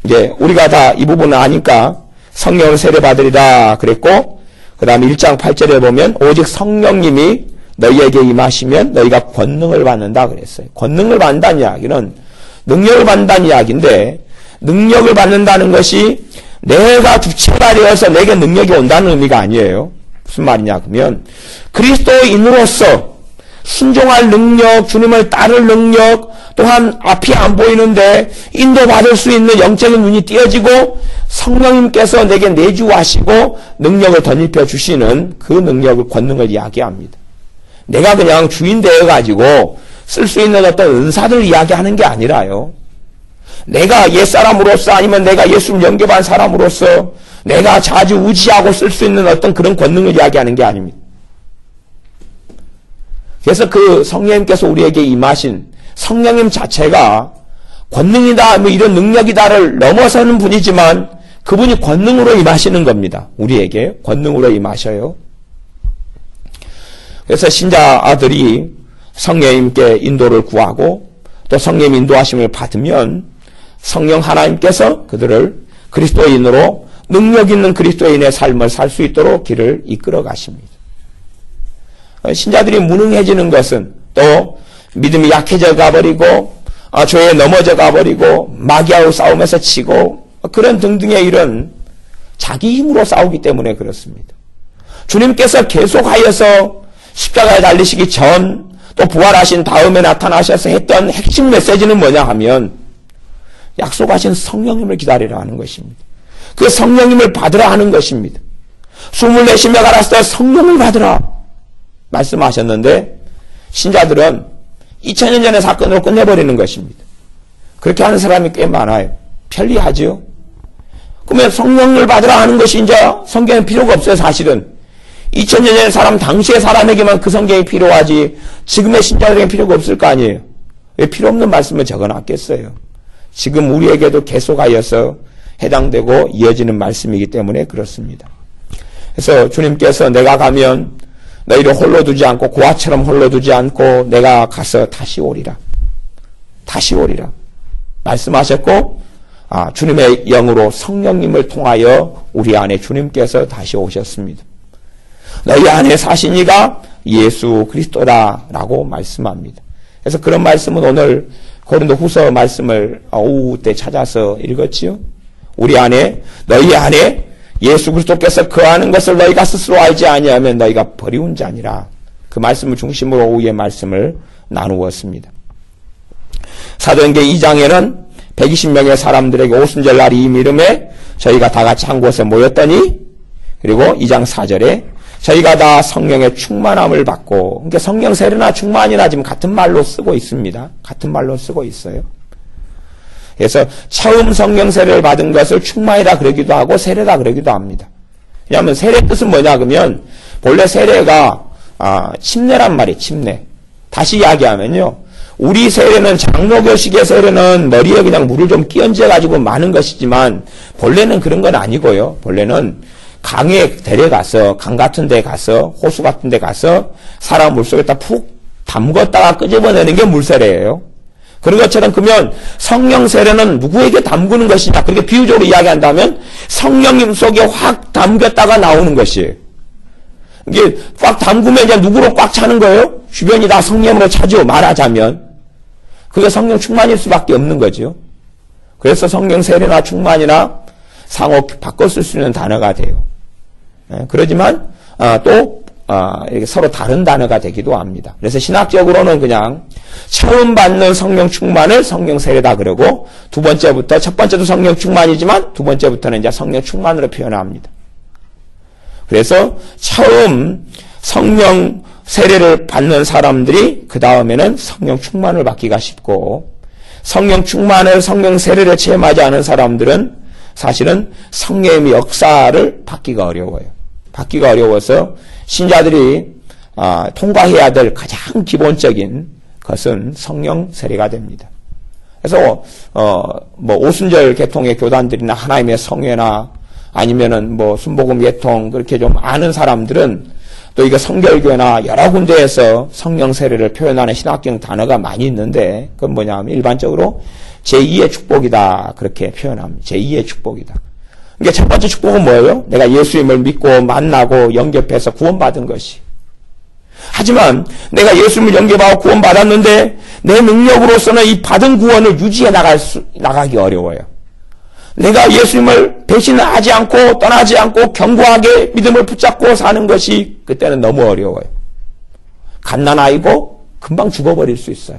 이제 우리가 다 이 부분을 아니까 성령을 세례 받으리라 그랬고 그 다음에 1장 8절에 보면 오직 성령님이 너희에게 임하시면 너희가 권능을 받는다 그랬어요. 권능을 받는다는 이야기는 능력을 받는다는 이야기인데 능력을 받는다는 것이 내가 주체가 되어서 내게 능력이 온다는 의미가 아니에요. 무슨 말이냐 그러면 그리스도인으로서 순종할 능력, 주님을 따를 능력, 또한 앞이 안 보이는데 인도받을 수 있는 영적인 눈이 띄어지고 성령님께서 내게 내주하시고 능력을 덧입혀 주시는 그 능력을 권능을 이야기합니다. 내가 그냥 주인 되어가지고 쓸 수 있는 어떤 은사들 이야기하는 게 아니라요. 내가 옛사람으로서 아니면 내가 예수님 영접한 사람으로서 내가 자주 의지하고 쓸 수 있는 어떤 그런 권능을 이야기하는 게 아닙니다. 그래서 그 성령님께서 우리에게 임하신 성령님 자체가 권능이다, 뭐 이런 능력이다를 넘어서는 분이지만 그분이 권능으로 임하시는 겁니다. 우리에게 권능으로 임하셔요. 그래서 신자들이 성령님께 인도를 구하고 또 성령 인도하심을 받으면 성령 하나님께서 그들을 그리스도인으로 능력 있는 그리스도인의 삶을 살 수 있도록 길을 이끌어 가십니다. 신자들이 무능해지는 것은 또 믿음이 약해져 가버리고 죄에 넘어져 가버리고 마귀하고 싸움에서 치고 그런 등등의 이런 자기 힘으로 싸우기 때문에 그렇습니다. 주님께서 계속하여서 십자가에 달리시기 전 또 부활하신 다음에 나타나셔서 했던 핵심 메시지는 뭐냐 하면 약속하신 성령님을 기다리라 하는 것입니다. 그 성령님을 받으라 하는 것입니다. 숨을 내쉬며 가라사대 성령을 받으라 말씀하셨는데 신자들은 2000년 전의 사건으로 끝내버리는 것입니다. 그렇게 하는 사람이 꽤 많아요. 편리하죠. 그러면 성령을 받으라 하는 것이 이제 성경에 필요가 없어요. 사실은 2000년 전의 사람 당시의 사람에게만 그 성경이 필요하지 지금의 신자들에게는 필요가 없을 거 아니에요. 왜 필요 없는 말씀을 적어놨겠어요. 지금 우리에게도 계속하여서 해당되고 이어지는 말씀이기 때문에 그렇습니다. 그래서 주님께서 내가 가면 너희를 홀로 두지 않고 고아처럼 홀로 두지 않고 내가 가서 다시 오리라. 다시 오리라. 말씀하셨고 주님의 영으로 성령님을 통하여 우리 안에 주님께서 다시 오셨습니다. 너희 안에 사신 이가 예수 그리스도라라고 말씀합니다. 그래서 그런 말씀은 오늘 고린도후서 말씀을 오후 때 찾아서 읽었지요. 우리 안에 너희 안에 예수 그리스도께서 거하는 것을 너희가 스스로 알지 아니하면 너희가 버리운 자니라. 그 말씀을 중심으로 오후의 말씀을 나누었습니다. 사도행전 2장에는 120명의 사람들에게 오순절 날이 이미 이름에 저희가 다 같이 한 곳에 모였더니, 그리고 2장 4절에 저희가 다 성령의 충만함을 받고, 그러니까 성령 세례나 충만이나 지금 같은 말로 쓰고 있습니다. 같은 말로 쓰고 있어요. 그래서 처음 성령 세례를 받은 것을 충만이라 그러기도 하고 세례다 그러기도 합니다. 왜냐하면 세례 뜻은 뭐냐 그러면 본래 세례가 침례란 말이에요. 침례. 다시 이야기하면요. 우리 세례는 장로교식의 세례는 머리에 그냥 물을 좀 끼얹어가지고 마는 것이지만 본래는 그런 건 아니고요. 본래는 강에 데려가서 강 같은 데 가서 호수 같은 데 가서 사람 물속에다 푹 담궜다가 끄집어내는 게 물세례예요. 그런 것처럼 그러면 성령 세례는 누구에게 담그는 것이냐? 그렇게 비유적으로 이야기한다면 성령님 속에 확 담겼다가 나오는 것이에요. 이게 꽉 담그면 이제 누구로 꽉 차는 거예요? 주변이 다 성령으로 차죠. 말하자면. 그게 성령 충만일 수밖에 없는 거죠. 그래서 성령 세례나 충만이나 상호 바꿔 쓸 수 있는 단어가 돼요. 그러지만 또 이렇게 서로 다른 단어가 되기도 합니다. 그래서 신학적으로는 그냥 처음 받는 성령 충만을 성령 세례다 그러고 두 번째부터 첫 번째도 성령 충만이지만 두 번째부터는 이제 성령 충만으로 표현합니다. 그래서 처음 성령 세례를 받는 사람들이 그 다음에는 성령 충만을 받기가 쉽고 성령 충만을 성령 세례를 체험하지 않은 사람들은 사실은 성령의 역사를 받기가 어려워요. 받기가 어려워서 신자들이 통과해야 될 가장 기본적인 것은 성령 세례가 됩니다. 그래서 뭐 오순절 계통의 교단들이나 하나님의 성회나 아니면은 뭐 순복음 계통 그렇게 좀 아는 사람들은 또 이거 성결교나 여러 군데에서 성령 세례를 표현하는 신학적 단어가 많이 있는데 그건 뭐냐면 일반적으로 제2의 축복이다 그렇게 표현합니다. 제2의 축복이다. 그러니까 첫 번째 축복은 뭐예요? 내가 예수님을 믿고 만나고 영접해서 구원받은 것이. 하지만 내가 예수님을 영접하고 구원받았는데 내 능력으로서는 이 받은 구원을 유지해 나가기 어려워요. 내가 예수님을 배신하지 않고 떠나지 않고 견고하게 믿음을 붙잡고 사는 것이 그때는 너무 어려워요. 갓난아이고 금방 죽어버릴 수 있어요.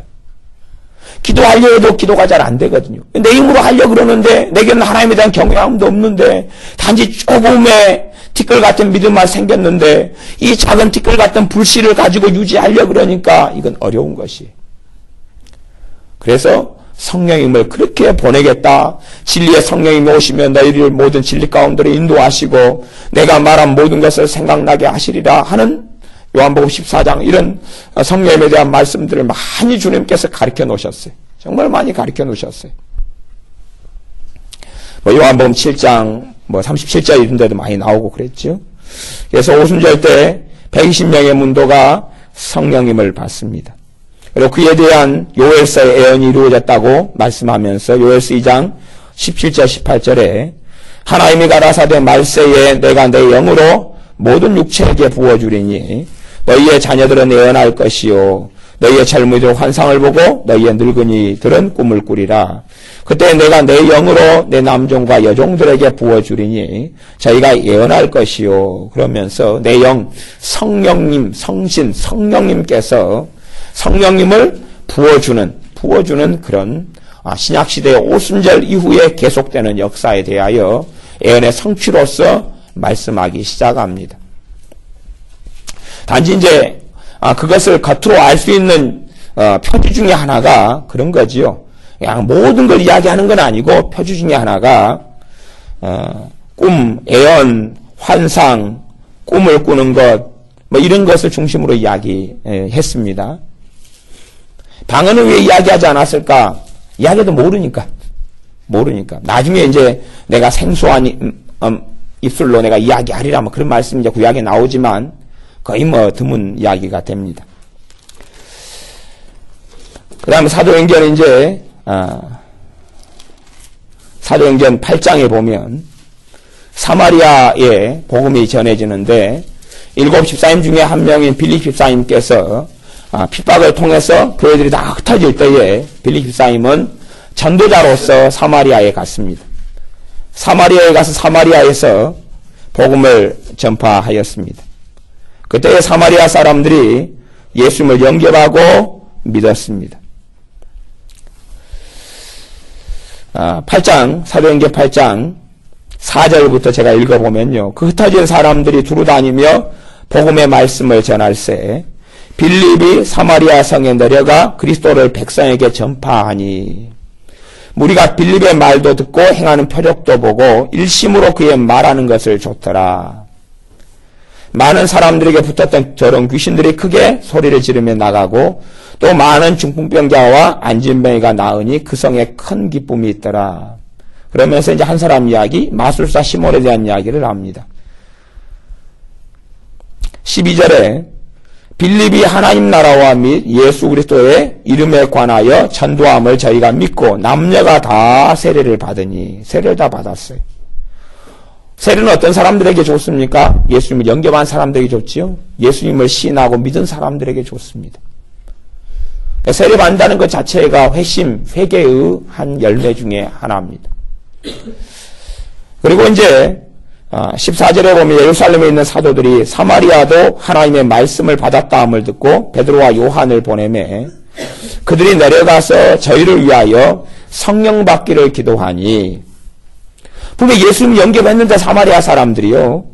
기도하려 해도 기도가 잘 안 되거든요. 내 힘으로 하려고 그러는데 내게는 하나님에 대한 경외함도 없는데 단지 조금의 티끌 같은 믿음만 생겼는데 이 작은 티끌 같은 불씨를 가지고 유지하려고 그러니까 이건 어려운 것이. 그래서 성령님을 그렇게 보내겠다. 진리의 성령님이 오시면 너희를 모든 진리 가운데로 인도하시고 내가 말한 모든 것을 생각나게 하시리라 하는 요한복음 14장 이런 성령님에 대한 말씀들을 많이 주님께서 가르쳐 놓으셨어요. 정말 많이 가르쳐 놓으셨어요. 뭐 요한복음 7장 뭐 37절 이런 데도 많이 나오고 그랬죠. 그래서 오순절 때 120명의 문도가 성령님을 받습니다. 그리고 그에 대한 요엘서의 예언이 이루어졌다고 말씀하면서 요엘서 2장 17절 18절에 하나님이 가라사대 말세에 내가 내 영으로 모든 육체에게 부어주리니 너희의 자녀들은 예언할 것이요 너희의 젊은이들은 환상을 보고 너희의 늙은이들은 꿈을 꾸리라. 그때 내가 내 영으로 내 남종과 여종들에게 부어주리니 저희가 예언할 것이요. 그러면서 내 영 성령님 성신 성령님께서 성령님을 부어주는 그런 신약시대의 오순절 이후에 계속되는 역사에 대하여 예언의 성취로서 말씀하기 시작합니다. 단지 이제 그것을 겉으로 알 수 있는 표지 중에 하나가 그런 거지요. 그냥 모든 걸 이야기하는 건 아니고 표지 중에 하나가 꿈, 예언, 환상, 꿈을 꾸는 것 뭐 이런 것을 중심으로 이야기했습니다. 방언은 왜 이야기하지 않았을까? 이야기도 모르니까. 나중에 이제 내가 생소한 입술로 내가 이야기하리라 뭐 그런 말씀이 이제 구약에 나오지만 거의 뭐 드문 이야기가 됩니다. 그 다음에 사도행전 이제 사도행전 8장에 보면 사마리아에 복음이 전해지는데 일곱 집사님 중에 한 명인 빌립 집사님께서 핍박을 통해서 교회들이 다 흩어질 때에 빌립 집사님은 전도자로서 사마리아에 갔습니다. 사마리아에 가서 사마리아에서 복음을 전파하였습니다. 그때 사마리아 사람들이 예수님을 영접하고 믿었습니다. 8장, 사도행전 8장 4절부터 제가 읽어보면요. 그 흩어진 사람들이 두루다니며 복음의 말씀을 전할세 빌립이 사마리아 성에 내려가 그리스도를 백성에게 전파하니 우리가 빌립의 말도 듣고 행하는 표적도 보고 일심으로 그의 말하는 것을 좋더라. 많은 사람들에게 붙었던 저런 귀신들이 크게 소리를 지르며 나가고 또 많은 중풍병자와 안진뱅이가 나으니 그 성에 큰 기쁨이 있더라. 그러면서 이제 한 사람 이야기, 마술사 시몬에 대한 이야기를 합니다. 12절에 빌립이 하나님 나라와 및 예수 그리스도의 이름에 관하여 전도함을 저희가 믿고 남녀가 다 세례를 받으니 세례를 다 받았어요. 세례는 어떤 사람들에게 좋습니까? 예수님을 영접한 사람들에게 좋지요. 예수님을 신하고 믿은 사람들에게 좋습니다. 세례 받는다는 것 자체가 회심, 회개의 한 열매 중에 하나입니다. 그리고 이제 14절에 보면 예루살렘에 있는 사도들이 사마리아도 하나님의 말씀을 받았다함을 듣고 베드로와 요한을 보내매 그들이 내려가서 저희를 위하여 성령 받기를 기도하니 분명히 예수님 영접했는데 사마리아 사람들이요.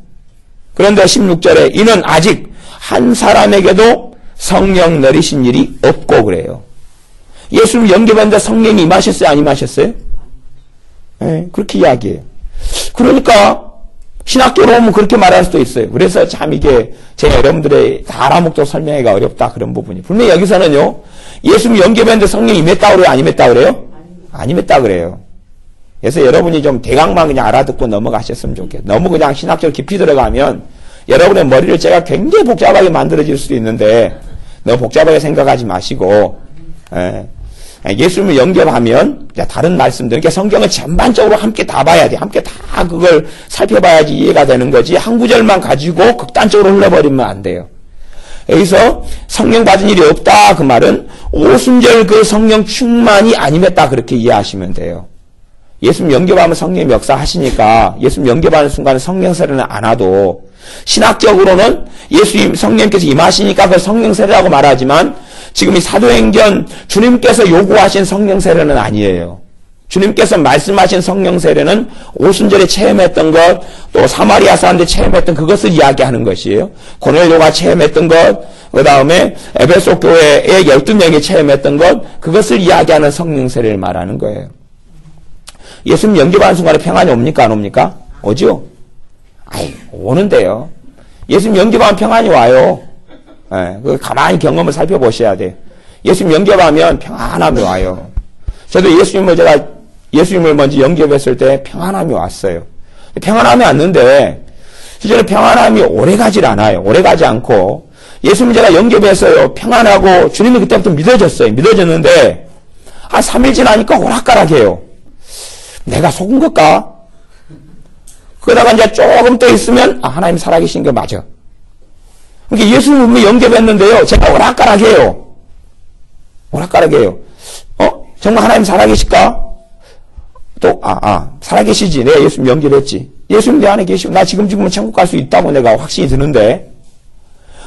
그런데 16절에 이는 아직 한 사람에게도 성령 내리신 일이 없고 그래요. 예수님 영접했는데 성령이 임하셨어요? 안 임하셨어요? 네, 그렇게 이야기해요. 그러니까 신학교로 오면 그렇게 말할 수도 있어요. 그래서 참 이게 제가 여러분들의 다 알아먹도 설명하기가 어렵다 그런 부분이. 분명히 여기서는요. 예수님 영접했는데 성령이 임했다고 그래요? 안 임했다고 그래요? 안 임했다고 그래요. 그래서 여러분이 좀 대강만 그냥 알아듣고 넘어가셨으면 좋겠어요. 너무 그냥 신학적으로 깊이 들어가면 여러분의 머리를 제가 굉장히 복잡하게 만들어질 수도 있는데 너무 복잡하게 생각하지 마시고 예수님을 영접하면 다른 말씀들, 그러니까 성경은 전반적으로 함께 다 봐야 돼. 함께 다 그걸 살펴봐야지 이해가 되는 거지. 한 구절만 가지고 극단적으로 흘러버리면 안 돼요. 여기서 성령 받은 일이 없다 그 말은 오순절 그 성령 충만이 안 임했다 그렇게 이해하시면 돼요. 예수님 영접하면 성령이 역사하시니까 예수님 영접하는 순간에 성령 세례는 안 와도 신학적으로는 예수님 성령께서 임하시니까 그걸 성령 세례라고 말하지만 지금 이 사도행전 주님께서 요구하신 성령 세례는 아니에요. 주님께서 말씀하신 성령 세례는 오순절에 체험했던 것, 또 사마리아 사람들이 체험했던 그것을 이야기하는 것이에요. 고넬료가 체험했던 것, 그 다음에 에베소 교회의 12명이 체험했던 것, 그것을 이야기하는 성령 세례를 말하는 거예요. 예수님 영접하는 순간에 평안이 옵니까? 안 옵니까? 오죠? 아이, 오는데요. 예수님 영접하면 평안이 와요. 그 가만히 경험을 살펴보셔야 돼요. 예수님 영접하면 평안함이 와요. 저도 예수님을 먼저 영접했을 때 평안함이 왔어요. 평안함이 왔는데, 실제로 평안함이 오래가질 않아요. 오래가지 않고, 예수님 제가 영접했어요. 평안하고, 주님이 그때부터 믿어졌어요. 믿어졌는데, 한 3일 지나니까 오락가락해요. 내가 속은 걸까? 그러다가 이제 조금 더 있으면, 하나님 살아계신 거 맞아. 그러니까 예수님을 영접했는데요. 제가 오락가락해요. 오락가락해요. 정말 하나님 살아계실까? 또, 살아계시지. 내가 예수님 영접했지. 예수님 내 안에 계시고, 나 지금 천국 갈 수 있다고 내가 확신이 드는데,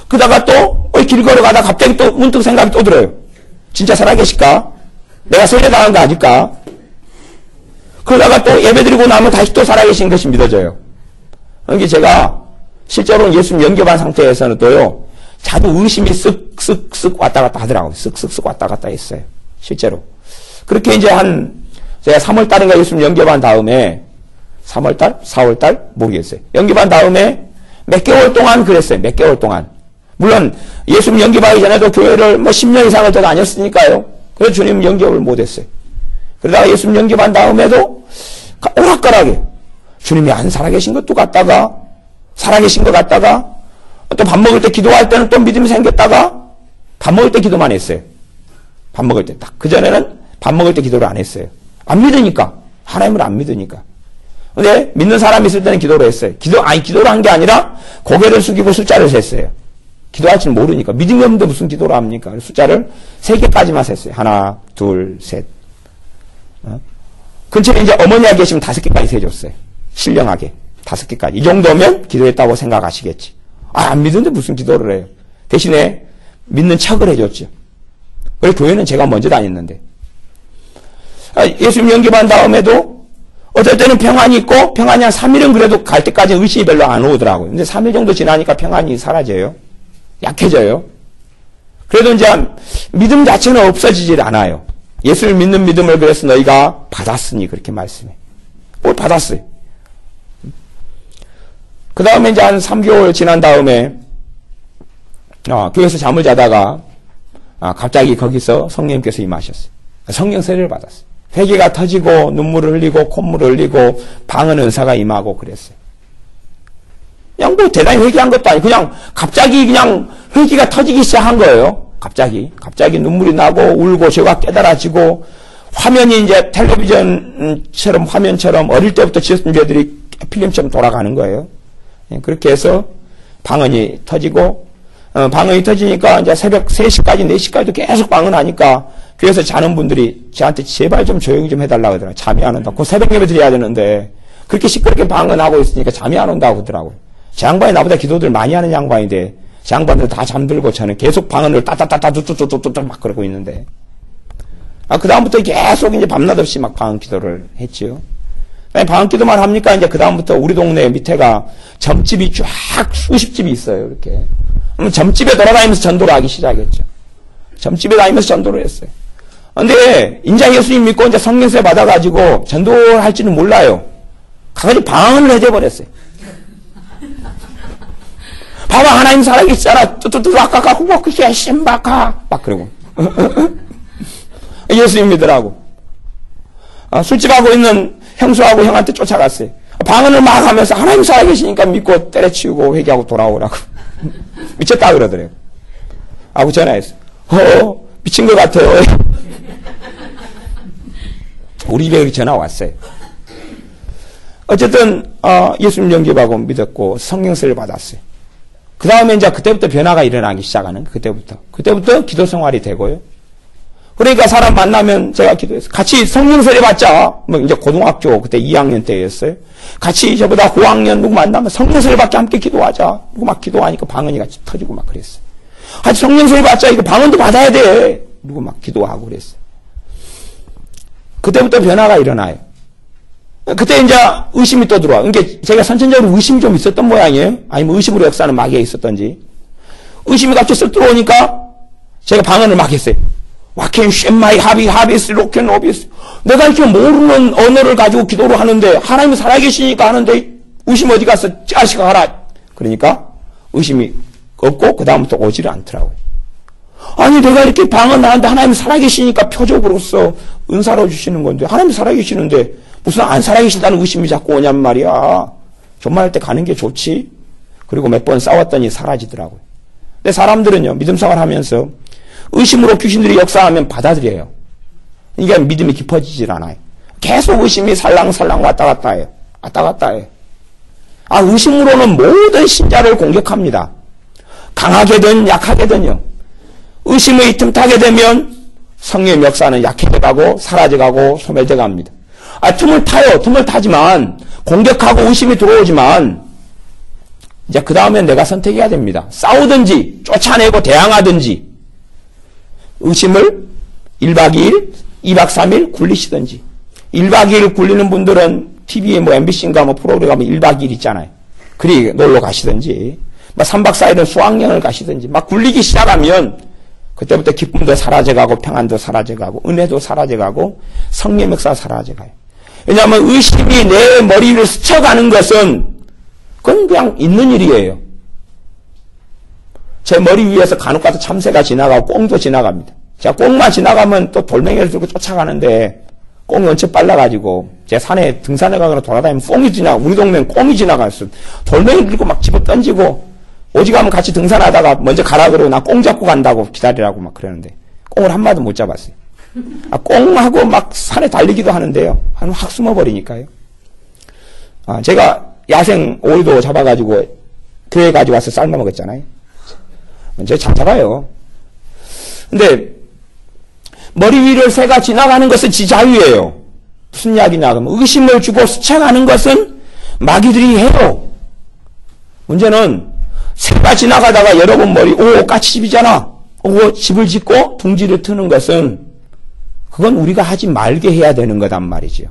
그러다가 또, 길 걸어가다 갑자기 또 문득 생각이 또 들어요. 진짜 살아계실까? 내가 세례당한 거 아닐까? 그러다가 또 예배드리고 나면 다시 또 살아계신 것이 믿어져요. 그러니까 제가, 실제로는 예수님 영접한 상태에서는 또요, 자주 의심이 쓱쓱쓱 왔다 갔다 하더라고요. 쓱쓱쓱 왔다 갔다 했어요. 실제로. 그렇게 이제 제가 3월달인가 예수님 영접한 다음에, 3월달? 4월달? 모르겠어요. 영접한 다음에 몇 개월 동안 그랬어요. 몇 개월 동안. 물론 예수님 영접하기 전에도 교회를 10년 이상을 더 다녔으니까요. 그래서 주님 영접을 못했어요. 그러다가 예수님 영접한 다음에도 오락가락해. 주님이 안 살아계신 것도 같다가, 살아계신 것 같다가, 또 밥 먹을 때 기도할 때는 또 믿음이 생겼다가, 밥 먹을 때 기도만 했어요. 밥 먹을 때 딱. 그전에는 밥 먹을 때 기도를 안 했어요. 안 믿으니까. 하나님을 안 믿으니까. 근데 믿는 사람이 있을 때는 기도를 했어요. 기도를 한 게 아니라 고개를 숙이고 숫자를 셌어요. 기도할 줄 모르니까. 믿음이 없는데 무슨 기도를 합니까? 숫자를 3개까지만 셌어요. 하나, 둘, 셋. 근처에 이제 어머니가 계시면 5개까지 세줬어요. 신령하게. 5개까지. 이 정도면 기도했다고 생각하시겠지. 안 믿는데 무슨 기도를 해요. 대신에 믿는 척을 해줬죠. 그래서 교회는 제가 먼저 다녔는데. 예수님 영접한 다음에도 어떨 때는 평안이 있고 평안이 한 3일은 그래도 갈 때까지 의식이 별로 안 오더라고요. 근데 3일 정도 지나니까 평안이 사라져요. 약해져요. 그래도 이제 믿음 자체는 없어지질 않아요. 예수를 믿는 믿음을 그래서 너희가 받았으니 그렇게 말씀해. 뭘 받았어요. 그 다음에 이제 한 3개월 지난 다음에 교회에서 잠을 자다가 갑자기 거기서 성령님께서 임하셨어요. 성령 세례를 받았어요. 회개가 터지고 눈물을 흘리고 콧물을 흘리고 방언 은사가 임하고 그랬어요. 그냥 뭐 대단히 회개한 것도 아니고 그냥 갑자기 그냥 회개가 터지기 시작한 거예요. 갑자기 눈물이 나고 울고 제가 깨달아지고 화면이 이제 텔레비전처럼 화면처럼 어릴 때부터 지었던 죄들이 필름처럼 돌아가는 거예요. 그렇게 해서 방언이 터지고 방언이 터지니까 이제 새벽 3시까지 4시까지도 계속 방언하니까 교회에서 자는 분들이 저한테 제발 좀 조용히 좀 해달라고 하더라고요. 잠이 안 온다고. 그 새벽 예배 드려야 되는데 그렇게 시끄럽게 방언하고 있으니까 잠이 안 온다고 하더라고요. 제 양반이 나보다 기도들 많이 하는 양반인데 제 양반들 다 잠들고 저는 계속 방언을 따따따따 뚜뚜뚜뚜뚜 막 그러고 있는데 그 다음부터 계속 이제 밤낮 없이 막 방언 기도를 했지요. 방언 기도만 합니까? 이제 그 다음부터 우리 동네 밑에가 점집이 쫙 수십 집이 있어요. 이렇게. 그럼 점집에 돌아다니면서 전도를 하기 시작했죠. 점집에 다니면서 전도를 했어요. 근데 인자 예수님 믿고 이제 성령세 받아가지고 전도를 할지는 몰라요. 가가지고 방언을 해줘버렸어요. 봐봐 하나님 살아계시잖아. 뚜뚜뚜 아까가 후박크시야 심박하 막 그러고 예수님 믿으라고. 술집하고 있는 형수하고 형한테 쫓아갔어요. 방언을 막 하면서 하나님 살아계시니까 믿고 때려치우고 회개하고 돌아오라고. 미쳤다 그러더래요. 하고 전화했어요. 미친 것 같아요. 우리 집에 그렇게 전화 왔어요. 어쨌든 예수님 영접하고 믿었고 성령세를 받았어요. 그 다음에 이제 그때부터 변화가 일어나기 시작하는 그때부터 기도 생활이 되고요. 그러니까 사람 만나면 제가 기도했어요. 같이 성령세례 받자. 뭐 이제 고등학교 그때 2학년 때였어요. 같이 저보다 고학년 누구 만나면 성령세례 받자 함께 기도하자. 누구 막 기도하니까 방언이 같이 터지고 막 그랬어요. 같이 성령세례 받자. 이거 방언도 받아야 돼. 누구 막 기도하고 그랬어요. 그때부터 변화가 일어나요. 그때 이제 의심이 또 들어와. 그러니까 제가 선천적으로 의심이 좀 있었던 모양이에요. 아니면 의심으로 역사는 마귀에 있었던지. 의심이 갑자기 쓱 들어오니까 제가 방언을 막 했어요. 와켄 쉔마이 하비스 로켄 오비스. 내가 이렇게 모르는 언어를 가지고 기도를 하는데 하나님이 살아계시니까 하는데 의심 어디 갔어? 자식아 하라. 그러니까 의심이 없고 그 다음부터 오지를 않더라고요. 아니 내가 이렇게 방언하는데 하나님이 살아계시니까 표적으로서 은사로 주시는 건데 하나님이 살아계시는데 무슨 안 살아계신다는 의심이 자꾸 오냔 말이야. 종말할 때 가는 게 좋지. 그리고 몇 번 싸웠더니 사라지더라고요. 근데 사람들은요 믿음 생활하면서 의심으로 귀신들이 역사하면 받아들여요. 이게 믿음이 깊어지질 않아요. 계속 의심이 살랑살랑 왔다 갔다 해요. 왔다 갔다 해요. 의심으로는 모든 신자를 공격합니다. 강하게든 약하게든요. 의심의 틈타게 되면 성령의 역사는 약해져가고 사라져가고 소멸돼갑니다. 틈을 타요. 틈을 타지만 공격하고 의심이 들어오지만 이제 그 다음엔 내가 선택해야 됩니다. 싸우든지 쫓아내고 대항하든지 의심을 1박 2일, 2박 3일 굴리시든지 1박 2일 굴리는 분들은 TV에 뭐 MBC인가 뭐 프로그램 가면 1박 2일 있잖아요. 그리 놀러 가시든지 3박 4일은 수학여행을 가시든지 막 굴리기 시작하면 그때부터 기쁨도 사라져가고 평안도 사라져가고 은혜도 사라져가고 성령 역사가 사라져가요. 왜냐하면 의심이 내 머리를 스쳐가는 것은 그건 그냥 있는 일이에요. 제 머리 위에서 간혹 가서 참새가 지나가고 꽁도 지나갑니다. 제가 꽁만 지나가면 또 돌멩이를 들고 쫓아가는데 꽁이 원체 빨라가지고 제 산에 등산해 가거나 돌아다니면 우리 동네는 꽁이 지나갔어. 돌멩이 들고 막 집어 던지고 오지가면 같이 등산하다가 먼저 가라 그러고 나 꽁 잡고 간다고 기다리라고 막 그러는데 꽁을 한 마도 못 잡았어요. 꽁하고 막 산에 달리기도 하는데요. 확 숨어버리니까요. 제가 야생 오리도 잡아가지고 교회 가지고 와서 삶아 먹었잖아요. 제가 잘 잡아요. 근데 머리 위를 새가 지나가는 것은 지 자유예요. 무슨 이야기냐 그러면 의심을 주고 스쳐가는 것은 마귀들이 해요. 문제는 새가 지나가다가 여러분 머리 까치집이잖아. 집을 짓고 둥지를 트는 것은 그건 우리가 하지 말게 해야 되는 거단 말이죠.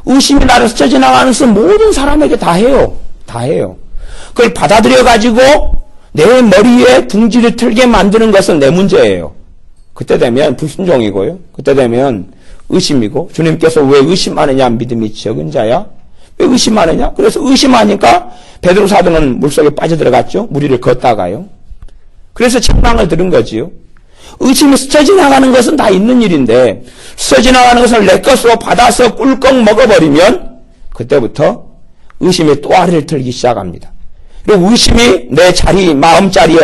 의심이 나를 스쳐 지나가는 것은 모든 사람에게 다 해요. 다 해요. 그걸 받아들여가지고 내 머리에 둥지를 틀게 만드는 것은 내 문제예요. 그때 되면 불순종이고요. 그때 되면 의심이고 주님께서 왜 의심하느냐 믿음이 적은 자야? 왜 의심하느냐? 그래서 의심하니까 베드로 사도는 물속에 빠져들어갔죠. 무리를 걷다가요. 그래서 책망을 들은 거지요. 의심이 스쳐 지나가는 것은 다 있는 일인데 스쳐 지나가는 것을 내 것으로 받아서 꿀꺽 먹어버리면 그때부터 의심이 또아리를 틀기 시작합니다. 그리고 의심이 내 자리, 마음자리에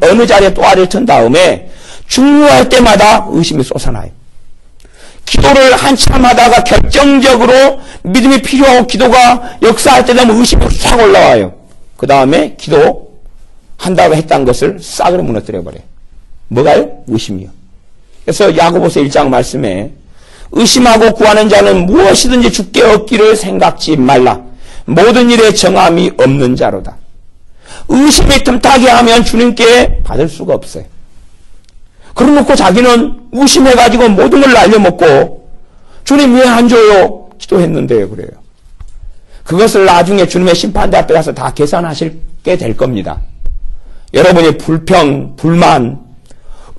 어느 자리에 또아리를 튼 다음에 중요할 때마다 의심이 솟아나요. 기도를 한참 하다가 결정적으로 믿음이 필요하고 기도가 역사할 때 되면 의심이 싹 올라와요. 그 다음에 기도한다고 했던 것을 싹으로 무너뜨려버려요. 뭐가요? 의심이요. 그래서 야고보서 1장 말씀에 의심하고 구하는 자는 무엇이든지 주께 얻기를 생각지 말라. 모든 일에 정함이 없는 자로다. 의심이 틈타게 하면 주님께 받을 수가 없어요. 그러놓고 자기는 의심해가지고 모든 걸 날려먹고 주님 왜 안 줘요? 기도했는데요. 그래요. 그것을 나중에 주님의 심판대 앞에 가서 다 계산하시게 될 겁니다. 여러분이 불평, 불만,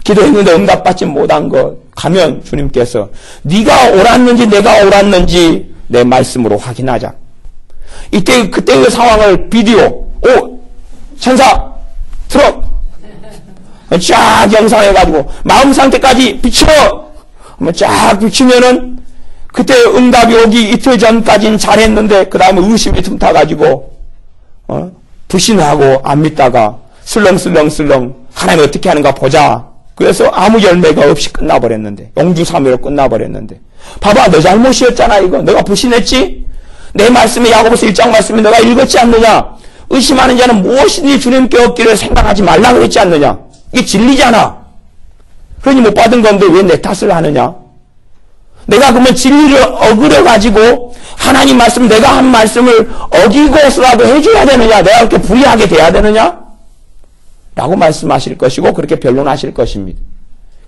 기도했는데 응답받지 못한 것 가면 주님께서 네가 옳았는지 내가 옳았는지 내 말씀으로 확인하자. 그때 그 상황을 비디오, 천사, 트럭 쫙 영상해가지고 마음 상태까지 비춰! 쫙 비추면은 그때 응답이 오기 이틀 전까지는 잘했는데 그 다음에 의심이 틈타가지고 불신하고 안 믿다가 슬렁슬렁 하나님 어떻게 하는가 보자. 그래서 아무 열매가 없이 끝나버렸는데 용주삼위로 끝나버렸는데 봐봐 너 잘못이었잖아 이거. 너가 불신했지? 내 말씀에 야고보서 1장 말씀에 너가 읽었지 않느냐? 의심하는 자는 무엇이든지 주님께 얻기를 생각하지 말라고 했지 않느냐? 이게 진리잖아. 그러니 못 받은 건데 왜 내 탓을 하느냐? 내가 그러면 진리를 어그려가지고 하나님 말씀 내가 한 말씀을 어기고서라도 해줘야 되느냐? 내가 그렇게 불의하게 돼야 되느냐? 라고 말씀하실 것이고 그렇게 변론하실 것입니다.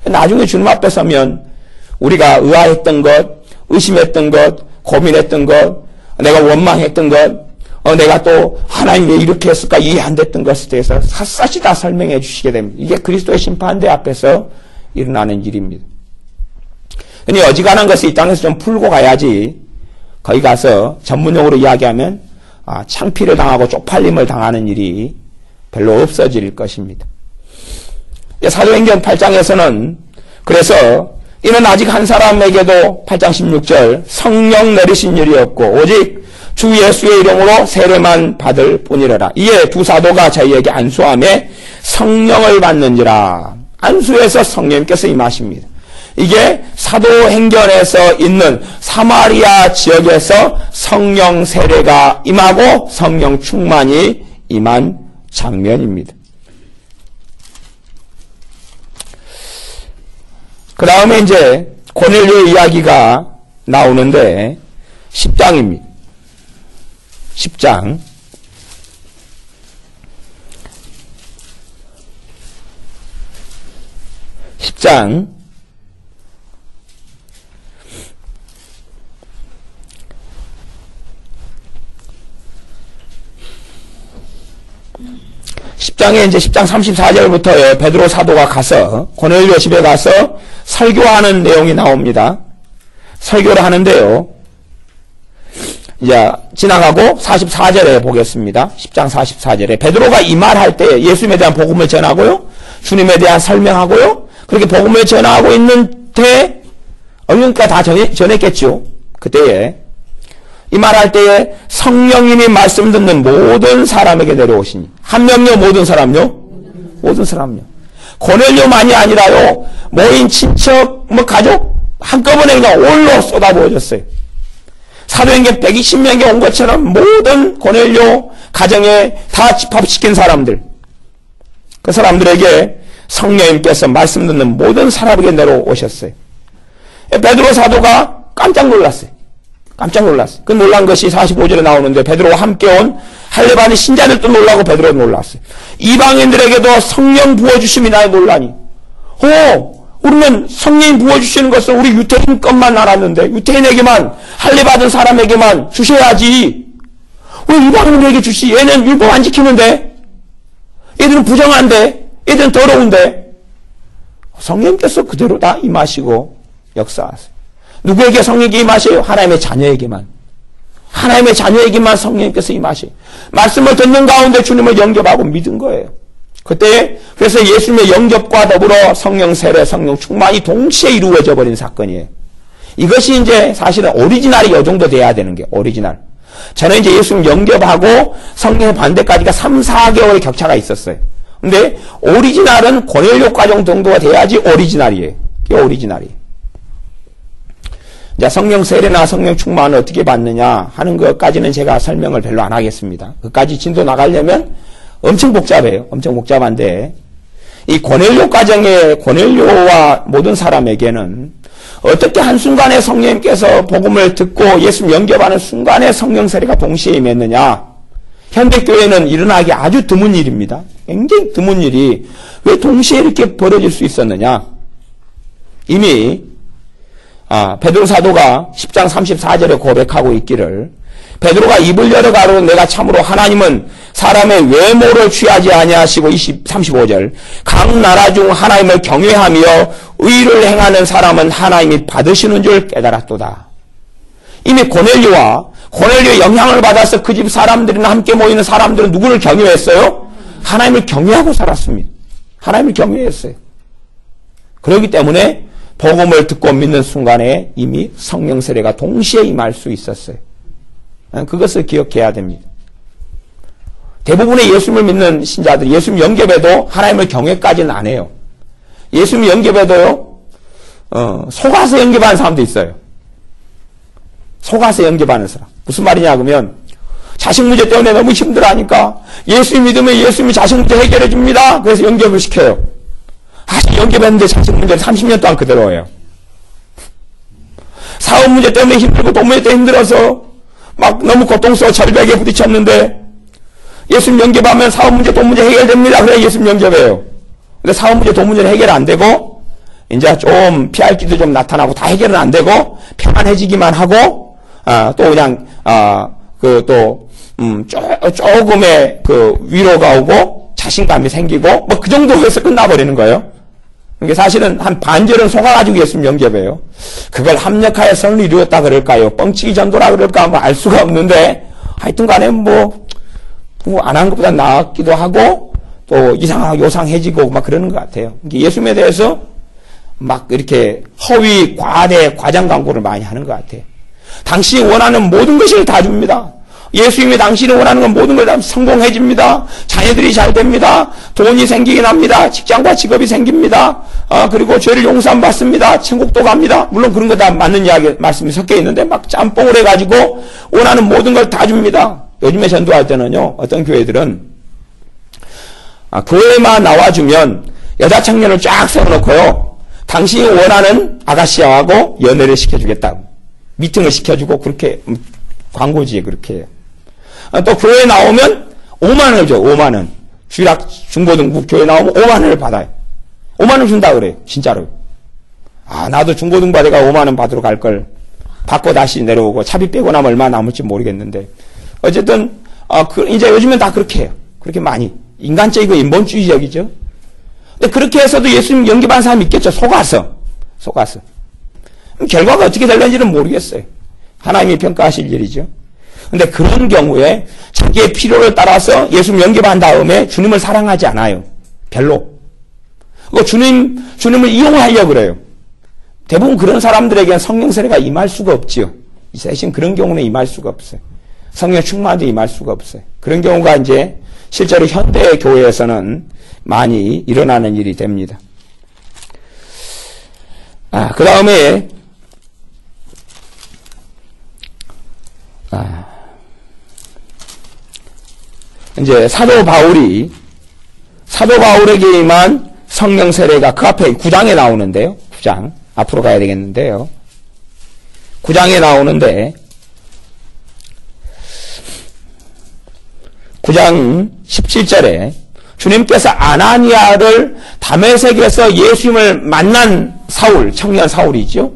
나중에 주님 앞에 서면 우리가 의아했던 것, 의심했던 것, 고민했던 것, 내가 원망했던 것, 내가 또 하나님 왜 이렇게 했을까 이해 안 됐던 것에 대해서 샅샅이 다 설명해 주시게 됩니다. 이게 그리스도의 심판대 앞에서 일어나는 일입니다. 그러니 어지간한 것을 이 땅에서 좀 풀고 가야지 거기 가서 전문용어로 이야기하면 창피를 당하고 쪽팔림을 당하는 일이 별로 없어질 것입니다. 사도행전 8장에서는 그래서 이는 아직 한 사람에게도 8장 16절 성령 내리신 일이 없고 오직 주 예수의 이름으로 세례만 받을 뿐이라라. 이에 두 사도가 저희에게 안수함에 성령을 받는지라. 안수에서 성령님께서 임하십니다. 이게 사도행전에서 있는 사마리아 지역에서 성령 세례가 임하고 성령 충만이 임한 장면입니다. 그 다음에 이제 고넬료 이야기가 나오는데 10장입니다. 10장. 10장. 10장에 이제 10장 34절부터 베드로 사도가 가서 고넬료 집에 가서 설교하는 내용이 나옵니다. 설교를 하는데요. 이제 지나가고 44절에 보겠습니다. 10장 44절에 베드로가 이 말할 때 예수님에 대한 복음을 전하고요. 주님에 대한 설명하고요. 그렇게 복음을 전하고 있는 때 언론가 다 전했겠죠. 그때에 이 말할 때에 성령님이 말씀 듣는 모든 사람에게 내려오시니 한 명요 모든 사람요? 모든 사람요. 고넬료만이 아니라요 모인 친척 가족 한꺼번에 그냥 올로 쏟아부어졌어요. 사도행전 120명이 온 것처럼 모든 고넬료 가정에 다 집합시킨 사람들, 그 사람들에게 성령님께서 말씀 듣는 모든 사람에게 내려오셨어요. 베드로 사도가 깜짝 놀랐어요. 깜짝 놀랐어요. 그 놀란 것이 45절에 나오는데 베드로와 함께 온 할례반의 신자들도 놀라고 베드로가 놀랐어요. 이방인들에게도 성령 부어주심이 나의 논란이. 우리는 성령 부어주시는 것은 우리 유태인 것만 알았는데 유태인에게만 할례받은 사람에게만 주셔야지. 왜 이방인들에게 주시? 얘는 율법 안 지키는데, 얘들은 부정한데, 얘들은 더러운데. 성령께서 그대로 다 임하시고 역사하세요. 누구에게 성령이 임하세요? 하나님의 자녀에게만. 하나님의 자녀에게만 성령께서 임하세요. 말씀을 듣는 가운데 주님을 영접하고 믿은 거예요. 그때 그래서 예수님의 영접과 더불어 성령 세례, 성령 충만이 동시에 이루어져 버린 사건이에요. 이것이 이제 사실은 오리지널이 이 정도 돼야 되는 게 오리지널. 저는 이제 예수님 영접하고 성령 반대까지가 3, 4개월의 격차가 있었어요. 근데 오리지널은 고넬료 과정 정도가 돼야지 오리지널이에요. 이게 오리지널이에요. 자, 성령 세례나 성령 충만을 어떻게 받느냐 하는 것까지는 제가 설명을 별로 안 하겠습니다. 그까지 진도 나가려면 엄청 복잡해요. 엄청 복잡한데 이 고넬료 과정에 고넬료와 모든 사람에게는 어떻게 한순간에 성령님께서 복음을 듣고 예수님 영접하는 순간에 성령 세례가 동시에 임했느냐. 현대교회는 일어나기 아주 드문 일입니다. 굉장히 드문 일이 왜 동시에 이렇게 벌어질 수 있었느냐. 이미 베드로 사도가 10장 34절에 고백하고 있기를 베드로가 입을 열어 가로되 내가 참으로 하나님은 사람의 외모를 취하지 아니하시고 35절 각 나라 중 하나님을 경외하며 의를 행하는 사람은 하나님이 받으시는 줄 깨달았도다. 이미 고넬료의 영향을 받아서 그 집 사람들이나 함께 모이는 사람들은 누구를 경외했어요? 하나님을 경외하고 살았습니다. 하나님을 경외했어요. 그렇기 때문에 복음을 듣고 믿는 순간에 이미 성령 세례가 동시에 임할 수 있었어요. 그것을 기억해야 됩니다. 대부분의 예수님을 믿는 신자들이 예수님 영접에도 하나님을 경외까지는 안 해요. 예수님 영접에도요, 속아서 영접하는 사람도 있어요. 속아서 영접하는 사람. 무슨 말이냐 그러면 자식 문제 때문에 너무 힘들어하니까 예수님 믿으면 예수님이 자식 문제 해결해 줍니다. 그래서 영접을 시켜요. 아직 영접했는데 자식 문제를 30년 동안 그대로 해요. 사업 문제 때문에 힘들고 돈 문제 때문에 힘들어서 막 너무 고통스러워 절벽에 부딪혔는데 예수님 영접하면 사업 문제, 돈 문제 해결됩니다. 그래 예수님 영접해요. 근데 사업 문제, 돈 문제는 해결 안 되고 이제 좀 피할 길도 좀 나타나고 다 해결은 안 되고 평안해지기만 하고 또 그냥 조금의 그 위로가 오고 자신감이 생기고 뭐 그 정도에서 끝나버리는 거예요. 그게 사실은 한 반절은 속아가지고 예수님 영접해요. 그걸 합력하여 선을 이루었다 그럴까요? 뻥치기 전도라 그럴까? 뭐 알 수가 없는데 하여튼 간에 뭐 안 한 것보다 나았기도 하고 또 이상하고 요상해지고 막 그러는 것 같아요. 예수님에 대해서 막 이렇게 허위, 과대, 과장 광고를 많이 하는 것 같아요. 당신이 원하는 모든 것을 다 줍니다. 예수님이 당신이 원하는 건 모든 걸 다 성공해집니다. 자녀들이 잘 됩니다. 돈이 생기긴 합니다. 직장과 직업이 생깁니다. 그리고 죄를 용서함 받습니다. 천국도 갑니다. 물론 그런 거 다 맞는 이야기, 말씀이 섞여 있는데 막 짬뽕을 해가지고 원하는 모든 걸 다 줍니다. 요즘에 전도할 때는요, 어떤 교회들은 교회만 나와주면 여자 청년을 쫙 세워놓고요, 당신이 원하는 아가씨하고 연애를 시켜주겠다고 미팅을 시켜주고 그렇게 광고지에 그렇게 해요. 또 교회에 나오면 5만 원을 줘요. 5만 원. 주일학 중고등부 교회 나오면 5만 원을 받아요. 5만 원 준다 그래요. 진짜로. 나도 중고등부 내가 5만 원 받으러 갈 걸 받고 다시 내려오고 차비 빼고 나면 얼마 남을지 모르겠는데 어쨌든 이제 요즘엔 다 그렇게 해요. 그렇게 많이 인간적이고 인본주의적이죠. 근데 그렇게 해서도 예수님 영접한 사람이 있겠죠. 속아서. 결과가 어떻게 될는지는 모르겠어요. 하나님이 평가하실 일이죠. 근데 그런 경우에 자기의 필요를 따라서 예수님 영접한 다음에 주님을 사랑하지 않아요. 별로. 주님을 이용하려고 그래요. 대부분 그런 사람들에게는 성령 세례가 임할 수가 없지요. 대신 그런 경우는 임할 수가 없어요. 성령 충만도 임할 수가 없어요. 그런 경우가 이제 실제로 현대 교회에서는 많이 일어나는 일이 됩니다. 그 다음에 이제 사도 바울에게 임한 성령 세례가 그 앞에 9장에 나오는데요. 9장 앞으로 가야 되겠는데요. 9장에 나오는데 9장 17절에 주님께서 아나니아를 다메섹에서 예수님을 만난 사울, 청년 사울이죠.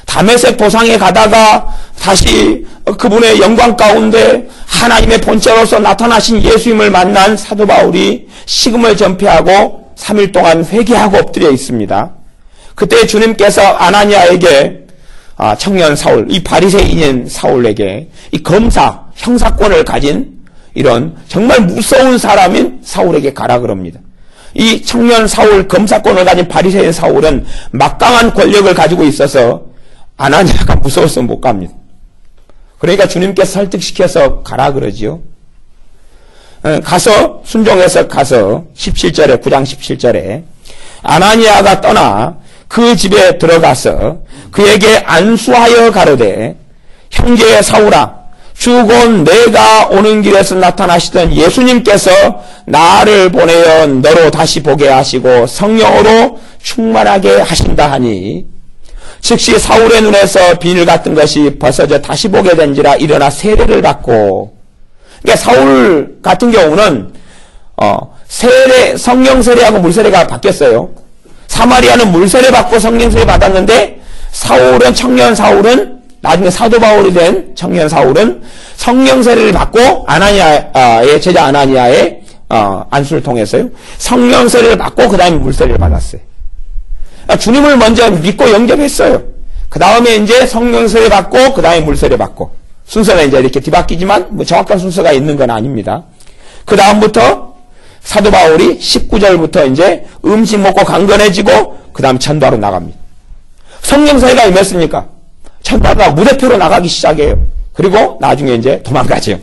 다메섹 도상에 가다가 다시 그분의 영광 가운데 하나님의 본체로서 나타나신 예수님을 만난 사도 바울이 식음을 전폐하고 3일 동안 회개하고 엎드려 있습니다. 그때 주님께서 아나니아에게 청년 사울, 이 바리새인인 사울에게 이 검사, 형사권을 가진 이런 정말 무서운 사람인 사울에게 가라 그럽니다. 이 청년 사울, 검사권을 가진 바리새인 사울은 막강한 권력을 가지고 있어서 아나니아가 무서워서 못 갑니다. 그러니까 주님께서 설득시켜서 가라 그러지요. 가서 순종해서 가서 17절에 9장 17절에 아나니아가 떠나 그 집에 들어가서 그에게 안수하여 가로되 형제 사울아 주 곧 내가 오는 길에서 나타나시던 예수님께서 나를 보내어 너로 다시 보게 하시고 성령으로 충만하게 하신다 하니 즉시 사울의 눈에서 비늘 같은 것이 벗어져 다시 보게 된지라 일어나 세례를 받고. 그러니까 사울 같은 경우는 성령 세례하고 물 세례가 바뀌었어요. 사마리아는 물 세례 받고 성령 세례 받았는데 청년 사울은 나중에 사도 바울이 된 청년 사울은 성령 세례를 받고 아나니아의 제자 아나니아의 안수를 통해서요. 성령 세례를 받고 그 다음에 물 세례를 받았어요. 주님을 먼저 믿고 영접했어요. 그 다음에 이제 성령 세례 받고 그 다음에 물 세례 받고 순서는 이제 이렇게 뒤바뀌지만 뭐 정확한 순서가 있는 건 아닙니다. 그 다음부터 사도 바울이 19절부터 이제 음식 먹고 강건해지고 그 다음 전도하러 나갑니다. 성령 세례가 임했으니까 전도하러 무대표로 나가기 시작해요. 그리고 나중에 이제 도망가죠.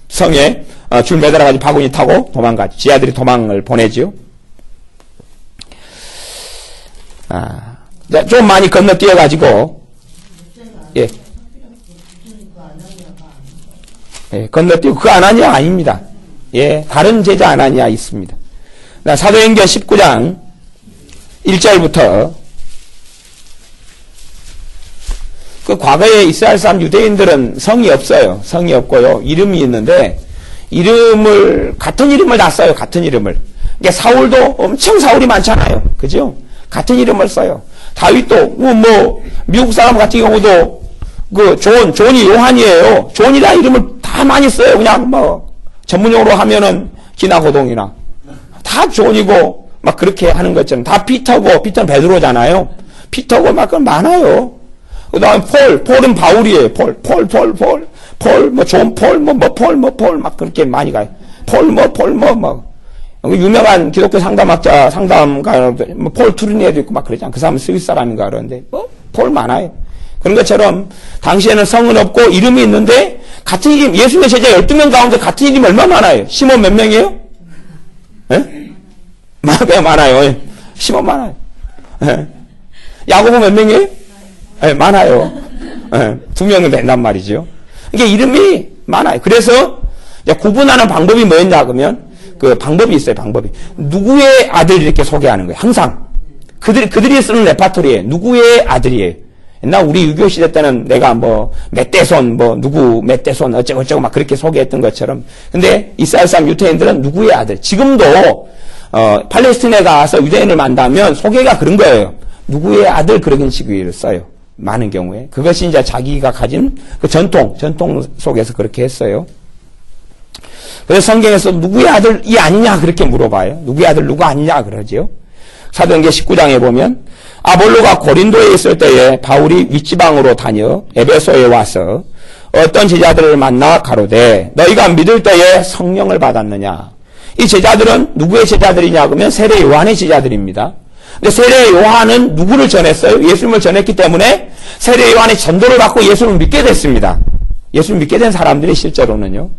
성에 줄 매달아가지고 바구니 타고 도망가죠. 지 아들이 도망을 보내죠. 좀 많이 건너뛰어가지고, 건너뛰고 그 아나니아 아닙니다. 다른 제자 아나니아 있습니다. 사도행전 19장 1절부터 그 과거에 이스라엘 사람 유대인들은 성이 없어요. 성이 없고요. 이름이 있는데 같은 이름을 다 써요. 같은 이름을. 그러니까 사울도 엄청 사울이 많잖아요. 그죠? 같은 이름을 써요. 다윗도 미국 사람 같은 경우도 존이 요한이에요. 존이라 이름을 다 많이 써요. 그냥 전문용어로 하면은 기나고동이나 다 존이고 막 그렇게 하는 것처럼 다 피터는 베드로잖아요. 피터고 막 그건 많아요. 그 다음에 폴은 바울이에요. 폴, 존 폴, 막 그렇게 많이 가요. 유명한 기독교 상담학자, 폴 투르니에도 있고 막 그러잖아요. 그 사람은 스위스 사람인가 그러는데, 폴 많아요. 그런 것처럼, 당시에는 성은 없고 이름이 있는데, 같은 이름, 예수님의 제자 12명 가운데 같은 이름이 얼마나 많아요? 시몬 몇 명이에요? 많아요. 시몬 많아요. 야고보 몇 명이에요? 많아요. 2명은 된단 말이죠. 이게 이름이 많아요. 그래서, 구분하는 방법이 뭐였냐, 그러면, 그 방법이 있어요, 방법이. 누구의 아들 이렇게 소개하는 거예요, 항상. 그들이 쓰는 레파토리에 누구의 아들이에요. 옛날 우리 유교 시대 때는 내가 멧대손, 누구 멧대손, 어쩌고 막 그렇게 소개했던 것처럼. 근데 이스라엘 사람 유태인들은 누구의 아들. 지금도, 팔레스틴에 가서 유대인을 만나면 소개가 그런 거예요. 누구의 아들 그런 식으로 써요. 많은 경우에. 그것이 이제 자기가 가진 그 전통 속에서 그렇게 했어요. 그래서 성경에서 누구의 아들이 아니냐 그렇게 물어봐요. 누구의 아들 누가 아니냐 그러죠. 사도행전 19장에 보면 아볼로가 고린도에 있을 때에 바울이 윗지방으로 다녀 에베소에 와서 어떤 제자들을 만나 가로되 너희가 믿을 때에 성령을 받았느냐. 이 제자들은 누구의 제자들이냐 그러면 세례 요한의 제자들입니다. 근데 세례 요한은 누구를 전했어요? 예수님을 전했기 때문에 세례 요한의 전도를 받고 예수님을 믿게 됐습니다. 예수님을 믿게 된 사람들이 실제로는요.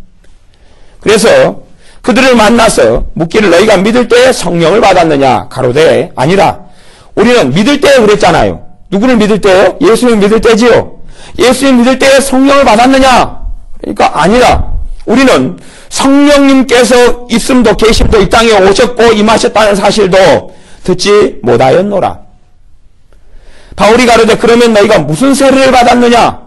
그래서 그들을 만나서 묻기를 너희가 믿을 때에 성령을 받았느냐? 가로되 아니라 우리는 믿을 때에 그랬잖아요. 누구를 믿을 때요? 예수님을 믿을 때지요. 예수님 믿을 때에 성령을 받았느냐? 그러니까 아니라 우리는 성령님께서 있음도 계심도 이 땅에 오셨고 임하셨다는 사실도 듣지 못하였노라. 바울이 가로되 그러면 너희가 무슨 세례를 받았느냐?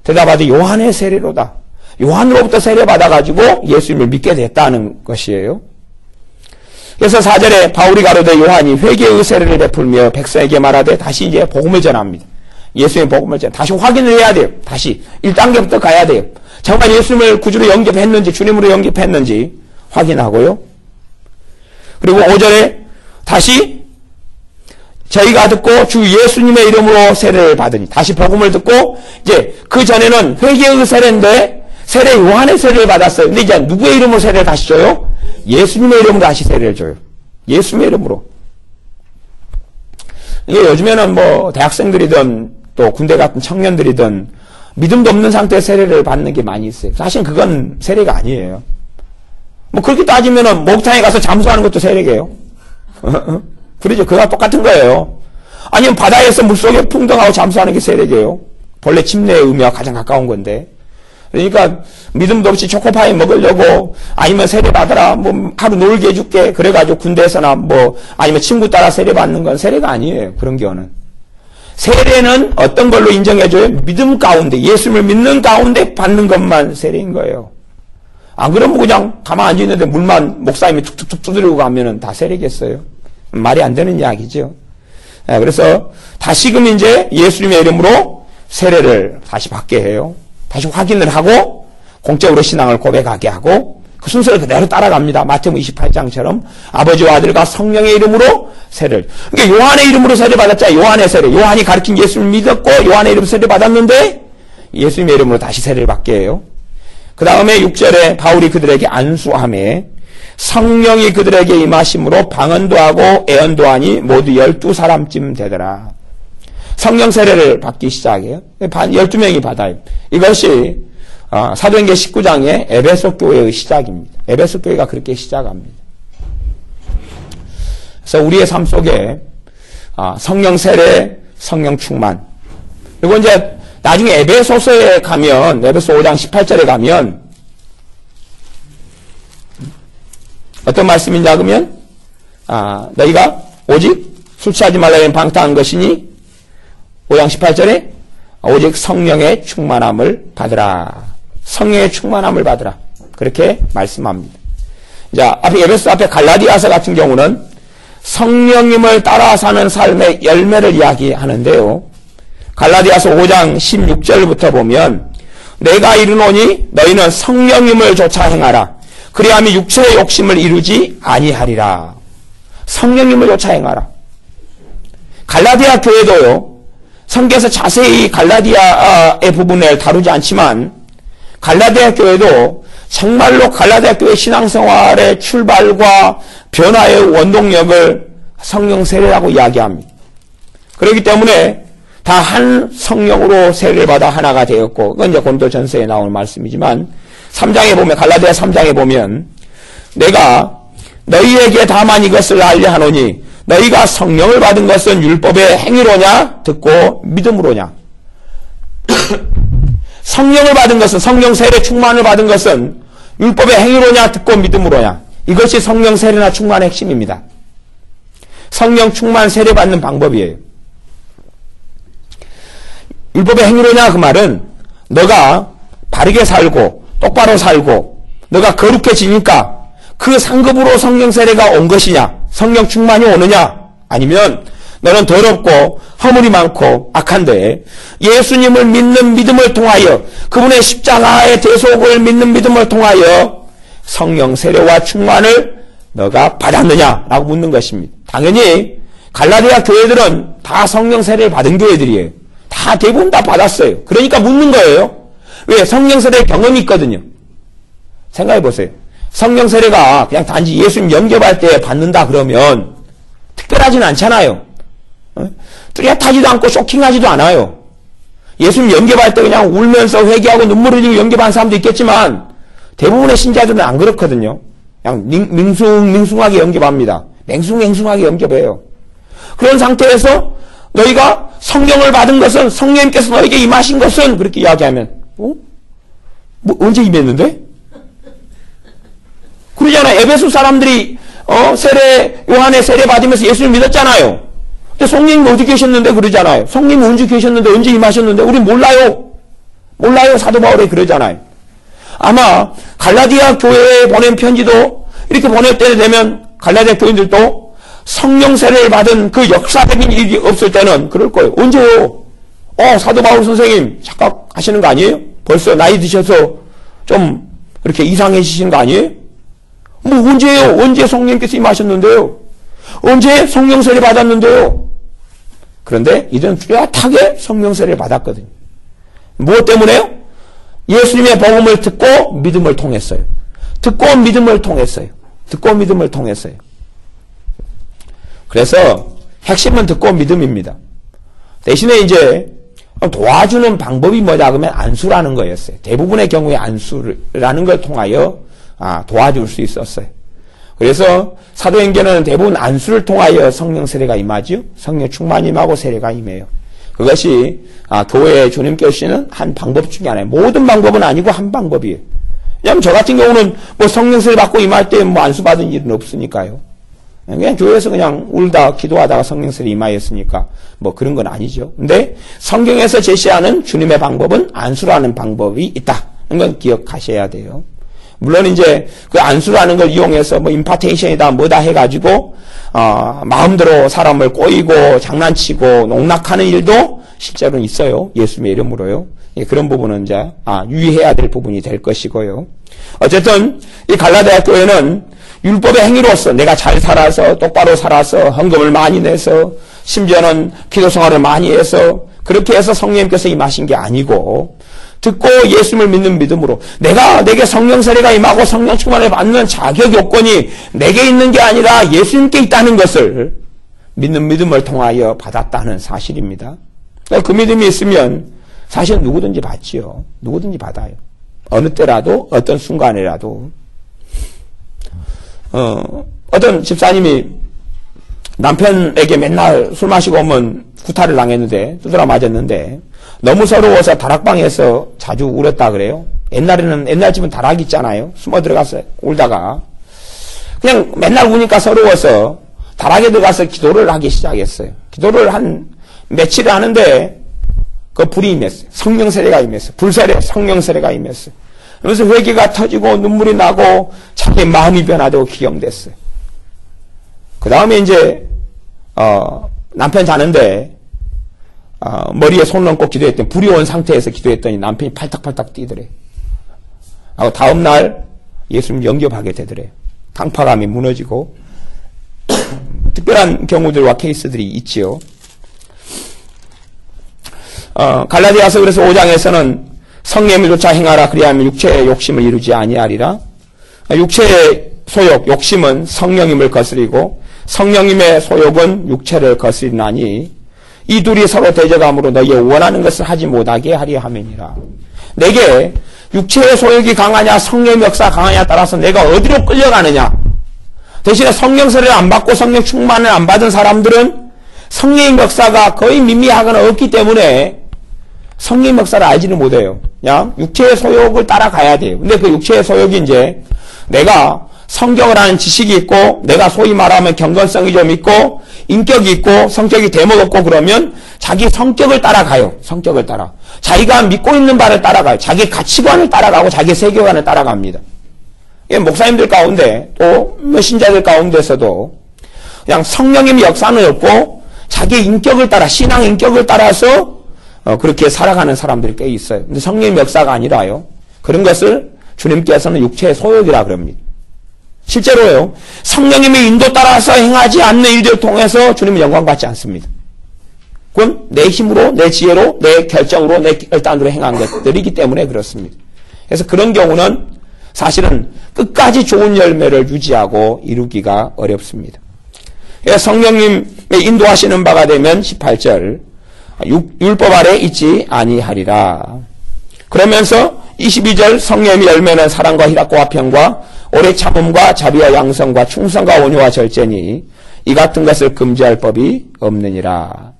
대답하되 요한의 세례로다. 요한으로부터 세례 받아가지고 예수님을 믿게 됐다는 것이에요. 그래서 4절에 바울이 가로되 요한이 회개의 세례를 베풀며 백성에게 말하되 다시 이제 복음을 전합니다. 예수님의 복음을 다시 확인을 해야 돼요. 다시 1단계부터 가야 돼요. 정말 예수님을 구주로 영접했는지 주님으로 영접했는지 확인하고요. 그리고 5절에 다시 저희가 듣고 주 예수님의 이름으로 세례를 받으니 다시 복음을 듣고 이제 그 전에는 회개의 세례인데 세례 요한의 세례를 받았어요. 근데 이제 누구의 이름으로 세례를 다시 줘요? 예수님의 이름으로 다시 세례를 줘요. 예수님의 이름으로. 이게 요즘에는 뭐 대학생들이든 또 군대 같은 청년들이든 믿음도 없는 상태에 세례를 받는 게 많이 있어요. 사실 그건 세례가 아니에요. 뭐 그렇게 따지면은 목탕에 가서 잠수하는 것도 세례게요. 그러죠. 그거랑 똑같은 거예요. 아니면 바다에서 물속에 풍덩하고 잠수하는 게 세례게요. 본래 침례의 의미와 가장 가까운 건데. 그러니까 믿음도 없이 초코파이 먹으려고 아니면 세례 받아라 뭐 하루 놀게 해줄게 그래가지고 군대에서나 뭐 아니면 친구 따라 세례 받는 건 세례가 아니에요. 그런 경우는. 세례는 어떤 걸로 인정해줘요? 믿음 가운데 예수님을 믿는 가운데 받는 것만 세례인 거예요. 안 그러면 그냥 가만 앉아있는데 물만 목사님이 툭툭툭 두드리고 가면은 다 세례겠어요. 말이 안 되는 이야기죠. 그래서 다시금 이제 예수님의 이름으로 세례를 다시 받게 해요. 다시 확인을 하고 공적으로 신앙을 고백하게 하고 그 순서를 그대로 따라갑니다. 마태복음 28장처럼 아버지와 아들과 성령의 이름으로 세례를. 그러니까 요한의 이름으로 세례 받았잖아요. 요한의 세례. 요한이 가르친 예수님을 믿었고 요한의 이름으로 세례 받았는데 예수님의 이름으로 다시 세례를 받게 해요. 그 다음에 6절에 바울이 그들에게 안수하며 성령이 그들에게 임하심으로 방언도 하고 애언도 하니 모두 12사람쯤 되더라. 성령 세례를 받기 시작해요. 12명이 받아요. 이것이 사도행전 19장의 에베소 교회의 시작입니다. 에베소 교회가 그렇게 시작합니다. 그래서 우리의 삶 속에 성령 세례, 성령 충만. 그리고 이제 나중에 에베소서에 가면 에베소 5장 18절에 가면 어떤 말씀이냐 그러면 너희가 오직 술 취하지 말라는 방탕한 것이니 5장 18절에 오직 성령의 충만함을 받으라. 성령의 충만함을 받으라. 그렇게 말씀합니다. 자, 앞에 에베소 앞에 갈라디아서 같은 경우는 성령님을 따라 사는 삶의 열매를 이야기하는데요. 갈라디아서 5장 16절부터 보면 내가 이르노니 너희는 성령님을 좇아 행하라. 그리하면 육체의 욕심을 이루지 아니하리라. 성령님을 좇아 행하라. 갈라디아 교회도요. 성경에서 자세히 갈라디아의 부분을 다루지 않지만 갈라디아 교회도 정말로 갈라디아 교회 신앙생활의 출발과 변화의 원동력을 성령 세례라고 이야기합니다. 그렇기 때문에 다 한 성령으로 세례를 받아 하나가 되었고 그건 이제 고린도전서에 나오는 말씀이지만 3장에 보면 갈라디아 3장에 보면 내가 너희에게 다만 이것을 알려 하노니 너희가 성령을 받은 것은 율법의 행위로냐 듣고 믿음으로냐. 성령을 받은 것은 성령 세례 충만을 받은 것은 율법의 행위로냐 듣고 믿음으로냐. 이것이 성령 세례나 충만의 핵심입니다. 성령 충만 세례 받는 방법이에요. 율법의 행위로냐 그 말은 너가 바르게 살고 똑바로 살고 너가 거룩해지니까 그 상급으로 성령 세례가 온 것이냐 성령 충만이 오느냐 아니면 너는 더럽고 허물이 많고 악한데 예수님을 믿는 믿음을 통하여 그분의 십자가의 대속을 믿는 믿음을 통하여 성령 세례와 충만을 너가 받았느냐라고 묻는 것입니다. 당연히 갈라디아 교회들은 다 성령 세례를 받은 교회들이에요. 다 대부분 다 받았어요. 그러니까 묻는 거예요. 왜? 성령 세례 경험이 있거든요. 생각해 보세요. 성령 세례가 그냥 단지 예수님 영접할 때 받는다 그러면 특별하지는 않잖아요. 뚜렷하지도 않고 쇼킹하지도 않아요. 예수님 영접할 때 그냥 울면서 회개하고 눈물 흘리고 영접하는 사람도 있겠지만 대부분의 신자들은 안 그렇거든요. 그냥 밍숭밍숭하게 영접합니다. 맹숭맹숭하게 영접해요. 그런 상태에서 너희가 성령을 받은 것은 성령님께서 너에게 임하신 것은 그렇게 이야기하면 뭐 언제 임했는데? 그러잖아요. 에베소 사람들이 요한의 세례 받으면서 예수를 믿었잖아요. 근데 성령님 어디 계셨는데 그러잖아요. 성령님 언제 계셨는데 언제 임하셨는데 우리 몰라요. 사도 바울이 그러잖아요. 아마 갈라디아 교회에 보낸 편지도 이렇게 보낼 때 되면 갈라디아 교인들도 성령 세례를 받은 그 역사적인 일이 없을 때는 그럴 거예요. 언제요? 사도 바울 선생님 착각하시는 거 아니에요? 벌써 나이 드셔서 좀 그렇게 이상해지시는 거 아니에요? 뭐 언제요? 언제 성령께서 임하셨는데요? 언제 성령 세례 받았는데요? 그런데 이들은 뚜렷하게 성령 세례를 받았거든요. 무엇 때문에요? 예수님의 복음을 듣고 믿음을 통했어요. 듣고 믿음을 통했어요. 그래서 핵심은 듣고 믿음입니다. 대신에 이제 도와주는 방법이 뭐냐 그러면 안수라는 거였어요. 대부분의 경우에 안수라는 걸 통하여 도와줄 수 있었어요. 그래서 사도행전은 대부분 안수를 통하여 성령 세례가 임하죠. 성령 충만이 임하고 세례가 임해요. 그것이 교회에 주님께서 주시는 한 방법 중에 하나예요. 모든 방법은 아니고 한 방법이에요. 왜냐하면 저 같은 경우는 뭐 성령 세례 받고 임할 때 뭐 안수 받은 일은 없으니까요. 그냥 교회에서 그냥 울다 기도하다가 성령 세례 임하였으니까 뭐 그런 건 아니죠. 근데 성경에서 제시하는 주님의 방법은 안수라는 방법이 있다는 건 기억하셔야 돼요. 물론 이제 그 안수라는 걸 이용해서 뭐 임파테이션이다 뭐다 해가지고 마음대로 사람을 꼬이고 장난치고 농락하는 일도 실제로는 있어요. 예수님의 이름으로요. 그런 부분은 이제 유의해야 될 부분이 될 것이고요. 어쨌든 이 갈라디아 교회는 율법의 행위로서 내가 잘 살아서 똑바로 살아서 헌금을 많이 내서 심지어는 기도 생활을 많이 해서 그렇게 해서 성령님께서 임하신 게 아니고 듣고 예수님을 믿는 믿음으로 내게 성령 세례가 임하고 성령 충만을 받는 자격 요건이 내게 있는 게 아니라 예수님께 있다는 것을 믿는 믿음을 통하여 받았다는 사실입니다. 그 믿음이 있으면 사실 누구든지 받지요. 누구든지 받아요. 어느 때라도 어떤 순간이라도 어떤 집사님이 남편에게 맨날 술 마시고 오면 구타를 당했는데 두드려 맞았는데 너무 서러워서 다락방에서 자주 울었다 그래요. 옛날 집은 다락 있잖아요. 숨어 들어가서 울다가 그냥 맨날 우니까 서러워서 다락에 들어가서 기도를 하기 시작했어요. 기도를 한 며칠을 하는데 그 불이 임했어요. 성령 세례가 임했어요. 불세례, 성령 세례가 임했어요. 그래서 회개가 터지고 눈물이 나고 자기 마음이 변화되고 기경됐어요. 그 다음에 이제 남편 자는데 머리에 손 얹고 기도했더니 불이 온 상태에서 기도했더니 남편이 팔딱팔딱 뛰더래요. 다음날 예수님 영접하게 되더래요. 강파감이 무너지고 특별한 경우들과 케이스들이 있지요. 갈라디아서 그래서 5장에서는 성령을 쫓아 행하라 그리하면 육체의 욕심을 이루지 아니하리라. 육체의 소욕, 욕심은 성령님을 거스리고 성령님의 소욕은 육체를 거스리나니 이 둘이 서로 대적함으로 너희의 원하는 것을 하지 못하게 하려 함이니라. 내게 육체의 소욕이 강하냐 성령의 역사가 강하냐에 따라서 내가 어디로 끌려가느냐. 대신에 성령 세례를 안 받고 성령 충만을 안 받은 사람들은 성령의 역사가 거의 미미하거나 없기 때문에 성령 역사를 알지는 못해요. 그냥 육체의 소욕을 따라가야 돼요. 근데 그 육체의 소욕이 이제 내가 성경을 아는 지식이 있고 내가 소위 말하면 경건성이 좀 있고 인격이 있고 성격이 대먹었고 그러면 자기 성격을 따라가요. 성격을 따라. 자기가 믿고 있는 바를 따라가요. 자기 가치관을 따라가고 자기 세계관을 따라갑니다. 목사님들 가운데 또 신자들 가운데서도 그냥 성령님의 역사는 없고 자기 인격을 따라 신앙 인격을 따라서 그렇게 살아가는 사람들이 꽤 있어요. 근데 성령의 역사가 아니라요. 그런 것을 주님께서는 육체의 소욕이라 그럽니다. 실제로요. 성령님의 인도 따라서 행하지 않는 일들을 통해서 주님은 영광받지 않습니다. 그건 내 힘으로, 내 지혜로, 내 결정으로, 내 결단으로 행한 것들이기 때문에 그렇습니다. 그래서 그런 경우는 사실은 끝까지 좋은 열매를 유지하고 이루기가 어렵습니다. 성령님의 인도하시는 바가 되면 18절 율법 아래 있지 아니하리라. 그러면서 22절 성령의 열매는 사랑과 희락과 화평과 오래 참음과 자비와 양성과 충성과 온유와 절제니 이 같은 것을 금지할 법이 없느니라.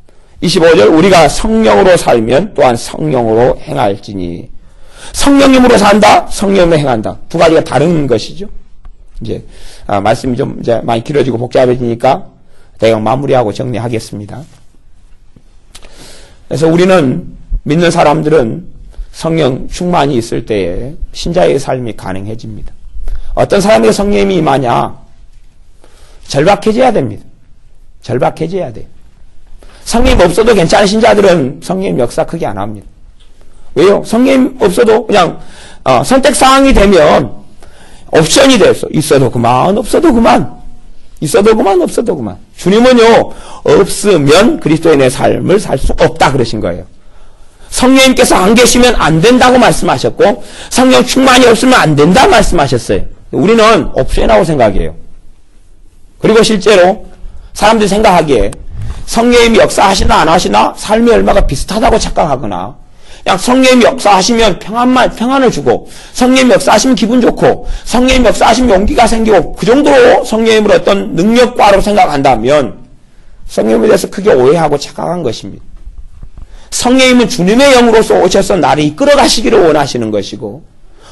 25절 우리가 성령으로 살면 또한 성령으로 행할지니. 성령님으로 산다, 성령으로 행한다. 두 가지가 다른 것이죠. 이제 말씀이 좀 이제 많이 길어지고 복잡해지니까 대강 마무리하고 정리하겠습니다. 그래서 우리는 믿는 사람들은 성령 충만이 있을 때에 신자의 삶이 가능해집니다. 어떤 사람에게 성령님이 임하냐? 절박해져야 됩니다. 절박해져야 돼요. 성령님 없어도 괜찮은 신자들은 성령님 역사 크게 안 합니다. 왜요? 성령님 없어도 그냥 선택사항이 되면 옵션이 돼서 있어도 그만 없어도 그만 있어도 그만 없어도 그만. 주님은요 없으면 그리스도인의 삶을 살 수 없다 그러신 거예요. 성령님께서 안 계시면 안 된다고 말씀하셨고 성령 충만이 없으면 안 된다 말씀하셨어요. 우리는 옵션이라고 생각해요. 그리고 실제로 사람들이 생각하기에 성령님이 역사하시나 안 하시나 삶이 얼마가 비슷하다고 착각하거나 그냥 성령님이 역사하시면 평안을 주고 성령님이 역사하시면 기분 좋고 성령님이 역사하시면 용기가 생기고 그 정도로 성령님을 어떤 능력과로 생각한다면 성령님에 대해서 크게 오해하고 착각한 것입니다. 성령님은 주님의 영으로서 오셔서 나를 이끌어 가시기를 원하시는 것이고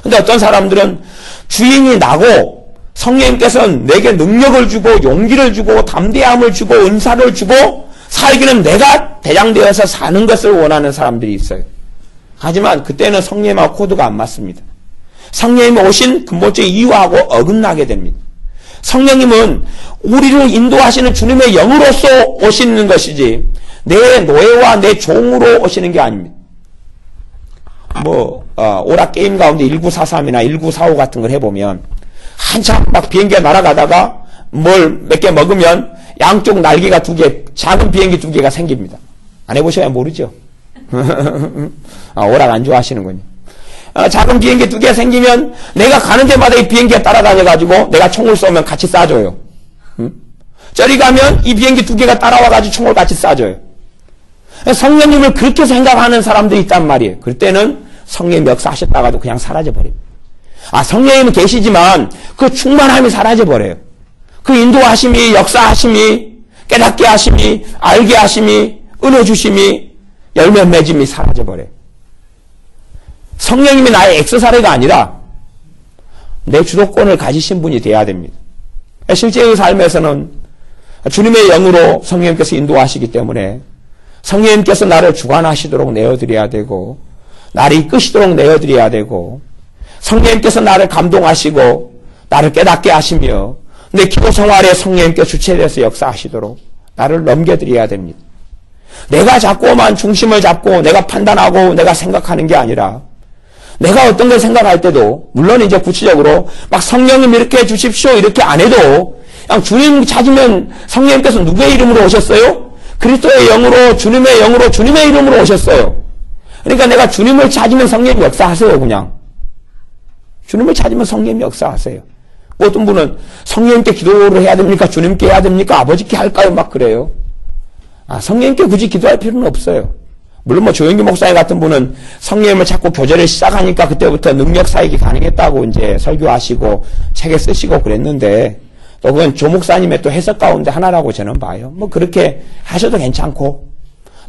근데 어떤 사람들은 주인이 나고 성령님께서는 내게 능력을 주고 용기를 주고 담대함을 주고 은사를 주고 살기는 내가 대장되어서 사는 것을 원하는 사람들이 있어요. 하지만 그때는 성령님하고 코드가 안 맞습니다. 성령님이 오신 근본적인 이유하고 어긋나게 됩니다. 성령님은 우리를 인도하시는 주님의 영으로서 오시는 것이지 내 노예와 내 종으로 오시는 게 아닙니다. 오락 게임 가운데 1943이나 1945 같은 걸 해보면 한참 막 비행기가 날아가다가 뭘 몇 개 먹으면 양쪽 날개가 두 개, 작은 비행기 두 개가 생깁니다. 안 해보셔야 모르죠. 오락 안 좋아하시는군요. 작은 비행기 두 개 생기면 내가 가는 데마다 이 비행기가 따라다녀가지고 내가 총을 쏘면 같이 쏴줘요. 저리 가면 이 비행기 두 개가 따라와가지고 총을 같이 쏴줘요. 성령님을 그렇게 생각하는 사람들이 있단 말이에요. 그때는 성령님 역사하셨다가도 그냥 사라져버립니다. 성령님은 계시지만 그 충만함이 사라져버려요. 그 인도하심이, 역사하심이, 깨닫게 하심이, 알게 하심이, 은혜 주심이, 열매 맺음이 사라져버려요. 성령님이 나의 엑스사례가 아니라 내 주도권을 가지신 분이 돼야 됩니다. 실제의 삶에서는 주님의 영으로 성령님께서 인도하시기 때문에 성령님께서 나를 주관하시도록 내어드려야 되고 나를 이끄시도록 내어드려야 되고 성령님께서 나를 감동하시고 나를 깨닫게 하시며 내 기도 생활에 성령님께 주체되어서 역사하시도록 나를 넘겨드려야 됩니다. 내가 자꾸만 중심을 잡고 내가 판단하고 내가 생각하는 게 아니라 내가 어떤 걸 생각할 때도 물론 이제 구체적으로 막 성령님 이렇게 해주십시오 이렇게 안 해도 그냥 주님 찾으면 성령님께서 누구의 이름으로 오셨어요? 그리스도의 영으로 주님의 영으로 주님의 이름으로 오셨어요. 그러니까 내가 주님을 찾으면 성령님 역사하세요. 그냥 주님을 찾으면 성령님 역사하세요. 어떤 분은 성령님께 기도를 해야 됩니까? 주님께 해야 됩니까? 아버지께 할까요? 막 그래요. 성령님께 굳이 기도할 필요는 없어요. 물론 조영기 목사님 같은 분은 성령님을 자꾸 교제를 시작하니까 그때부터 능력 사역이 가능했다고 이제 설교하시고 책에 쓰시고 그랬는데 또 그건 조 목사님의 또 해석 가운데 하나라고 저는 봐요. 그렇게 하셔도 괜찮고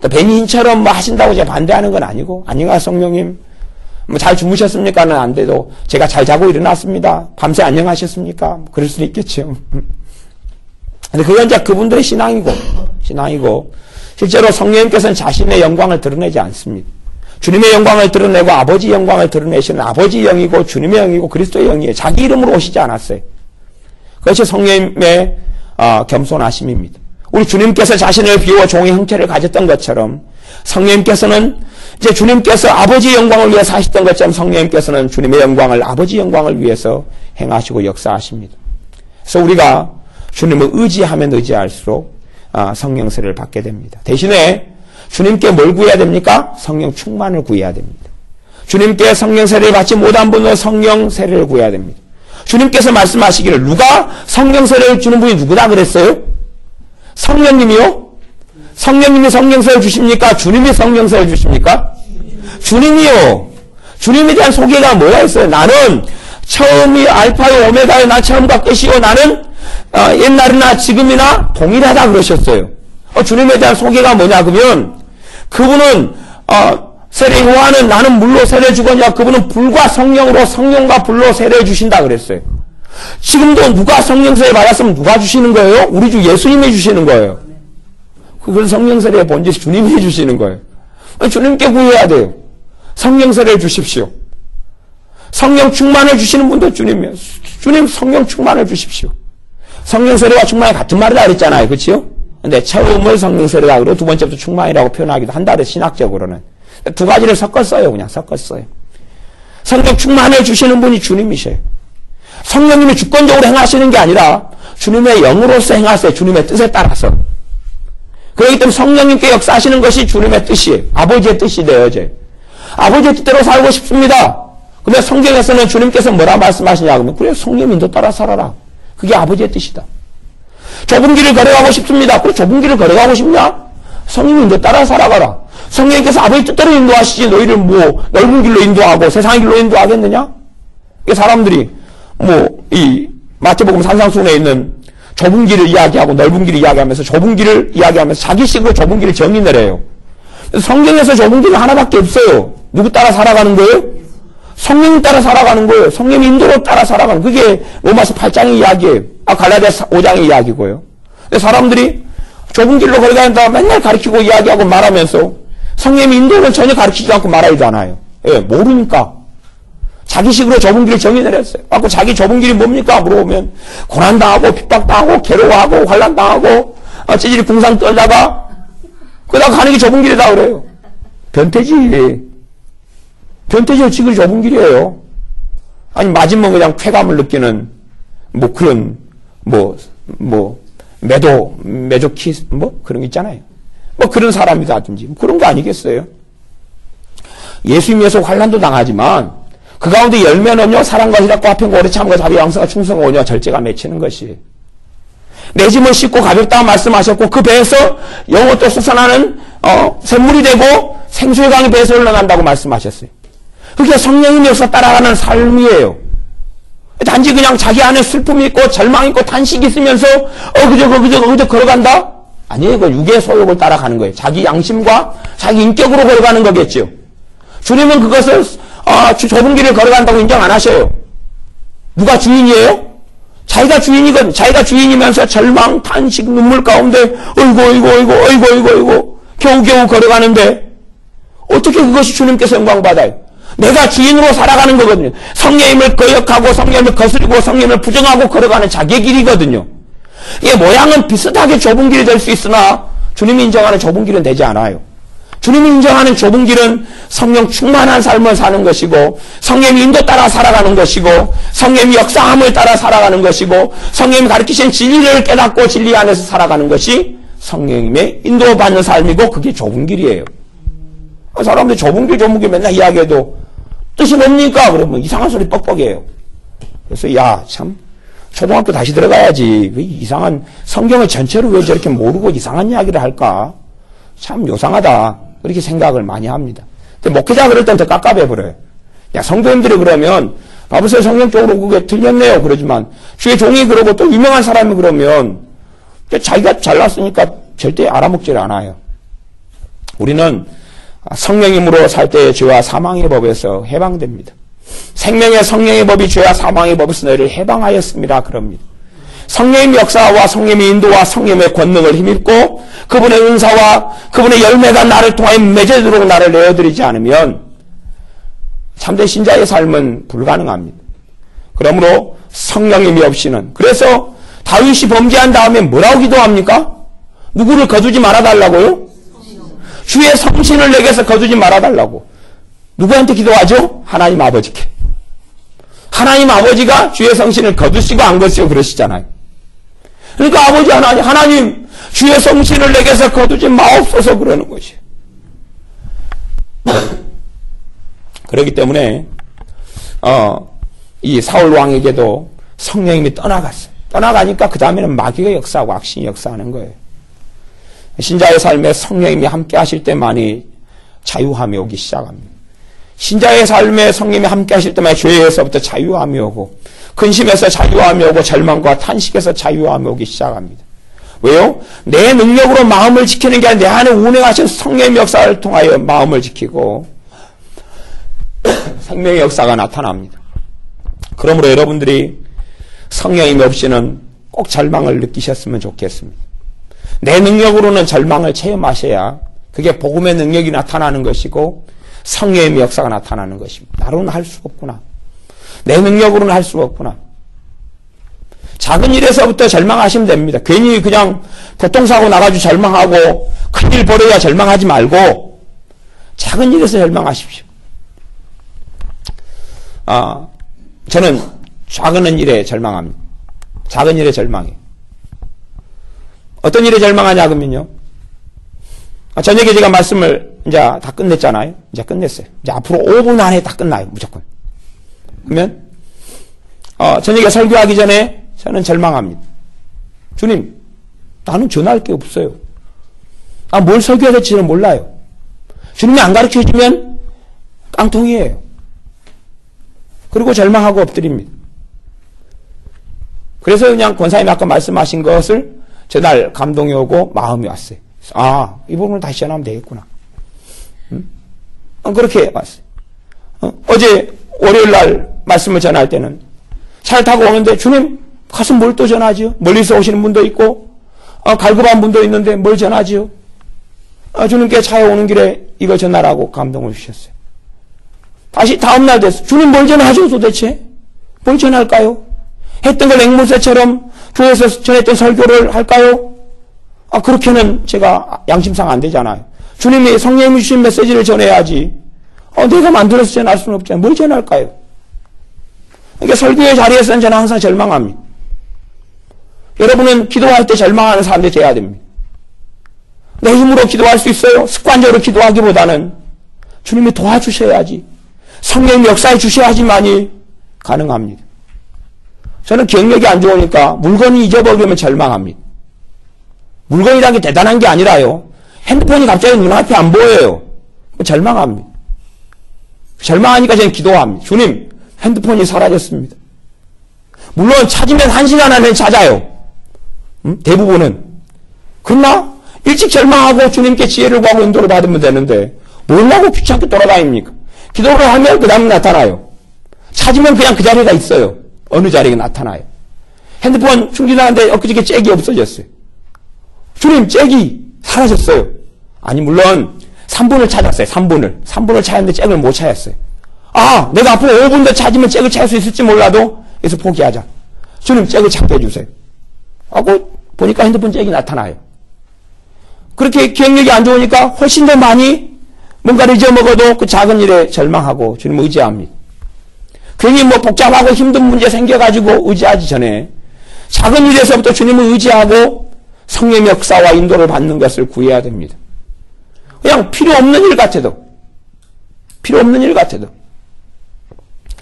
또 베니힌처럼 하신다고 제가 반대하는 건 아니고 안녕하세요 성령님 잘 주무셨습니까는 안 돼도 제가 잘 자고 일어났습니다. 밤새 안녕하셨습니까? 그럴 수는 있겠죠. 근데 그건 이제 그분들의 신앙이고 실제로 성령님께서는 자신의 영광을 드러내지 않습니다. 주님의 영광을 드러내고 아버지 영광을 드러내시는 아버지 영이고 주님의 영이고 그리스도의 영이에요. 자기 이름으로 오시지 않았어요. 그것이 성령님의 겸손하심입니다. 우리 주님께서 자신을 비워 종의 형체를 가졌던 것처럼 성령님께서는 이제 주님께서 아버지 영광을 위해서 하셨던 것처럼 성령님께서는 주님의 영광을 아버지 영광을 위해서 행하시고 역사하십니다. 그래서 우리가 주님을 의지하면 의지할수록 성령 세례를 받게 됩니다. 대신에 주님께 뭘 구해야 됩니까? 성령 충만을 구해야 됩니다. 주님께 성령 세례를 받지 못한 분은 성령 세례를 구해야 됩니다. 주님께서 말씀하시기를 누가 성령 세례를 주는 분이 누구다 그랬어요? 성령님이요? 성령님이 성령서를 주십니까? 주님이 성령서를 주십니까? 주님이요. 주님에 대한 소개가 뭐가 있어요? 나는 처음이 알파요 오메가요. 나 처음과 끝이요. 나는 옛날이나 지금이나 동일하다 그러셨어요. 주님에 대한 소개가 뭐냐 그러면 그분은 세례 요한은 나는 물로 세례 주거냐. 그분은 불과 성령으로 성령과 불로 세례 주신다 그랬어요. 지금도 누가 성령세례 받았으면 누가 주시는 거예요? 우리 주 예수님이 주시는 거예요. 그건 성령세례의 본질이 주님이 주시는 거예요. 주님께 구해야 돼요. 성령세례를 주십시오. 성령 충만을 주시는 분도 주님이에요. 주님 성령 충만을 주십시오. 성령세례와 충만이 같은 말이다 그랬잖아요. 그렇죠? 근데 처음을 성령세례라 그러고 두 번째부터 충만이라고 표현하기도 한다 그래요. 신학적으로는. 두 가지를 섞었어요. 그냥 섞었어요. 성령 충만을 주시는 분이 주님이셔요. 성령님이 주권적으로 행하시는 게 아니라 주님의 영으로서 행하세요. 주님의 뜻에 따라서. 그렇기 때문에 성령님께 역사하시는 것이 주님의 뜻이에요. 아버지의 뜻이 되어져요. 아버지의 뜻대로 살고 싶습니다. 근데 성경에서는 주님께서 뭐라 말씀하시냐 그러면 그래 성령 인도 따라 살아라. 그게 아버지의 뜻이다. 좁은 길을 걸어가고 싶습니다. 그래 좁은 길을 걸어가고 싶냐? 성령 인도 따라 살아가라. 성령님께서 아버지 뜻대로 인도하시지 너희를 뭐 넓은 길로 인도하고 세상의 길로 인도하겠느냐? 사람들이 이 마태복음 산상수훈에 있는 좁은 길을 이야기하고 넓은 길을 이야기하면서 좁은 길을 이야기하면서 자기식으로 좁은 길을 정의를 해요. 성경에서 좁은 길은 하나밖에 없어요. 누구 따라 살아가는 거예요? 성령 따라 살아가는 거예요. 성령 인도로 따라 살아가는 그게 로마서 8장의 이야기예요. 갈라디아서 5장의 이야기고요. 사람들이 좁은 길로 걸어다닌다 맨날 가르치고 이야기하고 말하면서 성령 인도는 전혀 가르치지 않고 말하지도 않아요. 모르니까. 자기식으로 좁은 길을 정의내렸어요. 자기 좁은 길이 뭡니까? 물어보면 고난당하고 핍박당하고 괴로워하고 환난당하고 찌질이 궁상 떨다가 그러다가 가는 게 좁은 길이다 그래요. 변태지. 변태지 지금 좁은 길이에요. 아니 맞으면 그냥 쾌감을 느끼는 그런 메조키스 그런 거 있잖아요. 그런 사람이라든지 그런 거 아니겠어요? 예수님에서 환난도 당하지만 그 가운데 열매는요 사랑과 희락과 화평과 오래 참과 자비 양성과 충성과 온유와 절제가 맺히는 것이 내 짐을 싣고 가볍다고 말씀하셨고 그 배에서 영원토록 솟아나는 샘물이 되고 생수의 강이 배에서 흘러난다고 말씀하셨어요. 그게 성령님의 역사 따라가는 삶이에요. 단지 그냥 자기 안에 슬픔이 있고 절망이 있고 탄식이 있으면서 그저 걸어간다? 아니에요. 그 육의 소욕을 따라가는 거예요. 자기 양심과 자기 인격으로 걸어가는 거겠죠. 주님은 그것을 좁은 길을 걸어간다고 인정 안 하셔요. 누가 주인이에요? 자기가 주인이거든. 자기가 주인이면서 절망, 탄식, 눈물 가운데 어이구 겨우겨우 걸어가는데 어떻게 그것이 주님께서 영광받아요? 내가 주인으로 살아가는 거거든요. 성령님을 거역하고 성령님을 거스르고 성령님을 부정하고 걸어가는 자기의 길이거든요. 이게 모양은 비슷하게 좁은 길이 될 수 있으나 주님이 인정하는 좁은 길은 되지 않아요. 주님이 인정하는 좁은 길은 성령 충만한 삶을 사는 것이고 성령의 인도 따라 살아가는 것이고 성령의 역사함을 따라 살아가는 것이고 성령님이 가르치신 진리를 깨닫고 진리 안에서 살아가는 것이 성령님의 인도받는 삶이고 그게 좁은 길이에요. 사람들이 좁은 길 맨날 이야기해도 뜻이 뭡니까? 그러면 이상한 소리 뻑뻑해요. 그래서 참 초등학교 다시 들어가야지. 왜 이상한 성경을 전체로 왜 저렇게 모르고 이상한 이야기를 할까? 참 요상하다. 그렇게 생각을 많이 합니다. 근데 목회자 그럴 땐 더 깝깝해버려요. 성도님들이 그러면 바보세요 성경적으로 그게 틀렸네요. 그러지만 주의 종이 그러고 또 유명한 사람이 그러면 자기가 잘났으니까 절대 알아먹지를 않아요. 우리는 성령님으로 살 때의 죄와 사망의 법에서 해방됩니다. 생명의 성령의 법이 죄와 사망의 법에서 너희를 해방하였습니다. 그럽니다. 성령님의 역사와 성령님의 인도와 성령님의 권능을 힘입고 그분의 은사와 그분의 열매가 나를 통하여 맺어지도록 나를 내어드리지 않으면 참된 신자의 삶은 불가능합니다. 그러므로 성령님이 없이는 그래서 다윗이 범죄한 다음에 뭐라고 기도합니까? 누구를 거두지 말아달라고요? 주의 성신을 내게서 거두지 말아달라고. 누구한테 기도하죠? 하나님 아버지께. 하나님 아버지가 주의 성신을 거두시고 안 거두시고 그러시잖아요. 그러니까 아버지 하나님 주의 성신을 내게서 거두지 마옵소서 그러는 것이에요. 그렇기 때문에 이 사울 왕에게도 성령님이 떠나갔어요. 떠나가니까 그 다음에는 마귀가 역사하고 악신이 역사하는 거예요. 신자의 삶에 성령님이 함께 하실 때만이 자유함이 오기 시작합니다. 신자의 삶에 성령님이 함께 하실 때만 죄에서부터 자유함이 오고, 근심에서 자유함이 오고, 절망과 탄식에서 자유함이 오기 시작합니다. 왜요? 내 능력으로 마음을 지키는 게 아니라 내 안에 운행하신 성령의 역사를 통하여 마음을 지키고 생명의 역사가 나타납니다. 그러므로 여러분들이 성령님 없이는 꼭 절망을 느끼셨으면 좋겠습니다. 내 능력으로는 절망을 체험하셔야 그게 복음의 능력이 나타나는 것이고 성령의 역사가 나타나는 것입니다. 나로는 할 수가 없구나. 내 능력으로는 할 수가 없구나. 작은 일에서부터 절망하시면 됩니다. 괜히 그냥 교통사고 나가지고 절망하고 큰일 벌어야 절망하지 말고 작은 일에서 절망하십시오. 저는 작은 일에 절망합니다. 작은 일에 절망해요. 어떤 일에 절망하냐 그러면요. 저녁에 제가 말씀을 이제 다 끝냈잖아요. 이제 끝냈어요. 이제 앞으로 5분 안에 다 끝나요. 무조건. 그러면 저녁에 설교하기 전에 저는 절망합니다. 주님, 나는 전할 게 없어요. 뭘 설교해야 될지는 몰라요. 주님이 안 가르쳐 주면 깡통이에요. 그리고 절망하고 엎드립니다. 그래서 그냥 권사님이 아까 말씀하신 것을 전날 감동이 오고 마음이 왔어요. 이 부분을 다시 전하면 되겠구나. 그렇게 왔어요. 어제 월요일 날 말씀을 전할 때는 차를 타고 오는데 주님 가서 뭘 또 전하지요? 멀리서 오시는 분도 있고 갈급한 분도 있는데 뭘 전하지요? 주님께 차에 오는 길에 이거 전하라고 감동을 주셨어요. 다시 다음날 됐어요. 주님 뭘 전하죠 도대체? 뭘 전할까요? 했던 걸 앵무새처럼 교회에서 전했던 설교를 할까요? 그렇게는 제가 양심상 안 되잖아요. 주님이 성령님이 주신 메시지를 전해야지. 내가 만들어서 전할 수는 없잖아요. 뭘 전할까요? 그러니까 설교의 자리에서는 저는 항상 절망합니다. 여러분은 기도할 때 절망하는 사람들이 돼야 됩니다. 내 힘으로 기도할 수 있어요? 습관적으로 기도하기보다는 주님이 도와주셔야지. 성령님 역사해 주셔야지만이 가능합니다. 저는 기억력이 안 좋으니까 물건이 잊어버리면 절망합니다. 물건이라는 게 대단한 게 아니라요. 핸드폰이 갑자기 눈앞에 안 보여요. 절망합니다. 절망하니까 저는 기도합니다. 주님, 핸드폰이 사라졌습니다. 물론 찾으면 1시간 안에 찾아요. 대부분은. 그러나 일찍 절망하고 주님께 지혜를 구하고 인도를 받으면 되는데 뭘라고 귀찮게 돌아다닙니까? 기도를 하면 그 다음에 나타나요. 찾으면 그냥 그 자리가 있어요. 어느 자리에 나타나요. 핸드폰 충전하는데 엊그저께 잭이 없어졌어요. 주님, 잭이 사라졌어요. 아니 물론 3분을 찾았어요. 3분을 찾았는데 잭을 못 찾았어요. 내가 앞으로 5분 더 찾으면 잭을 찾을 수 있을지 몰라도 그래서 포기하자. 주님, 잭을 찾게 해주세요. 하고 보니까 핸드폰 잭이 나타나요. 그렇게 기억력이 안 좋으니까 훨씬 더 많이 뭔가를 잊어먹어도 그 작은 일에 절망하고 주님 의지합니다. 괜히 복잡하고 힘든 문제 생겨가지고 의지하지 전에 작은 일에서부터 주님을 의지하고 성령의 역사와 인도를 받는 것을 구해야 됩니다. 그냥 필요 없는 일 같아도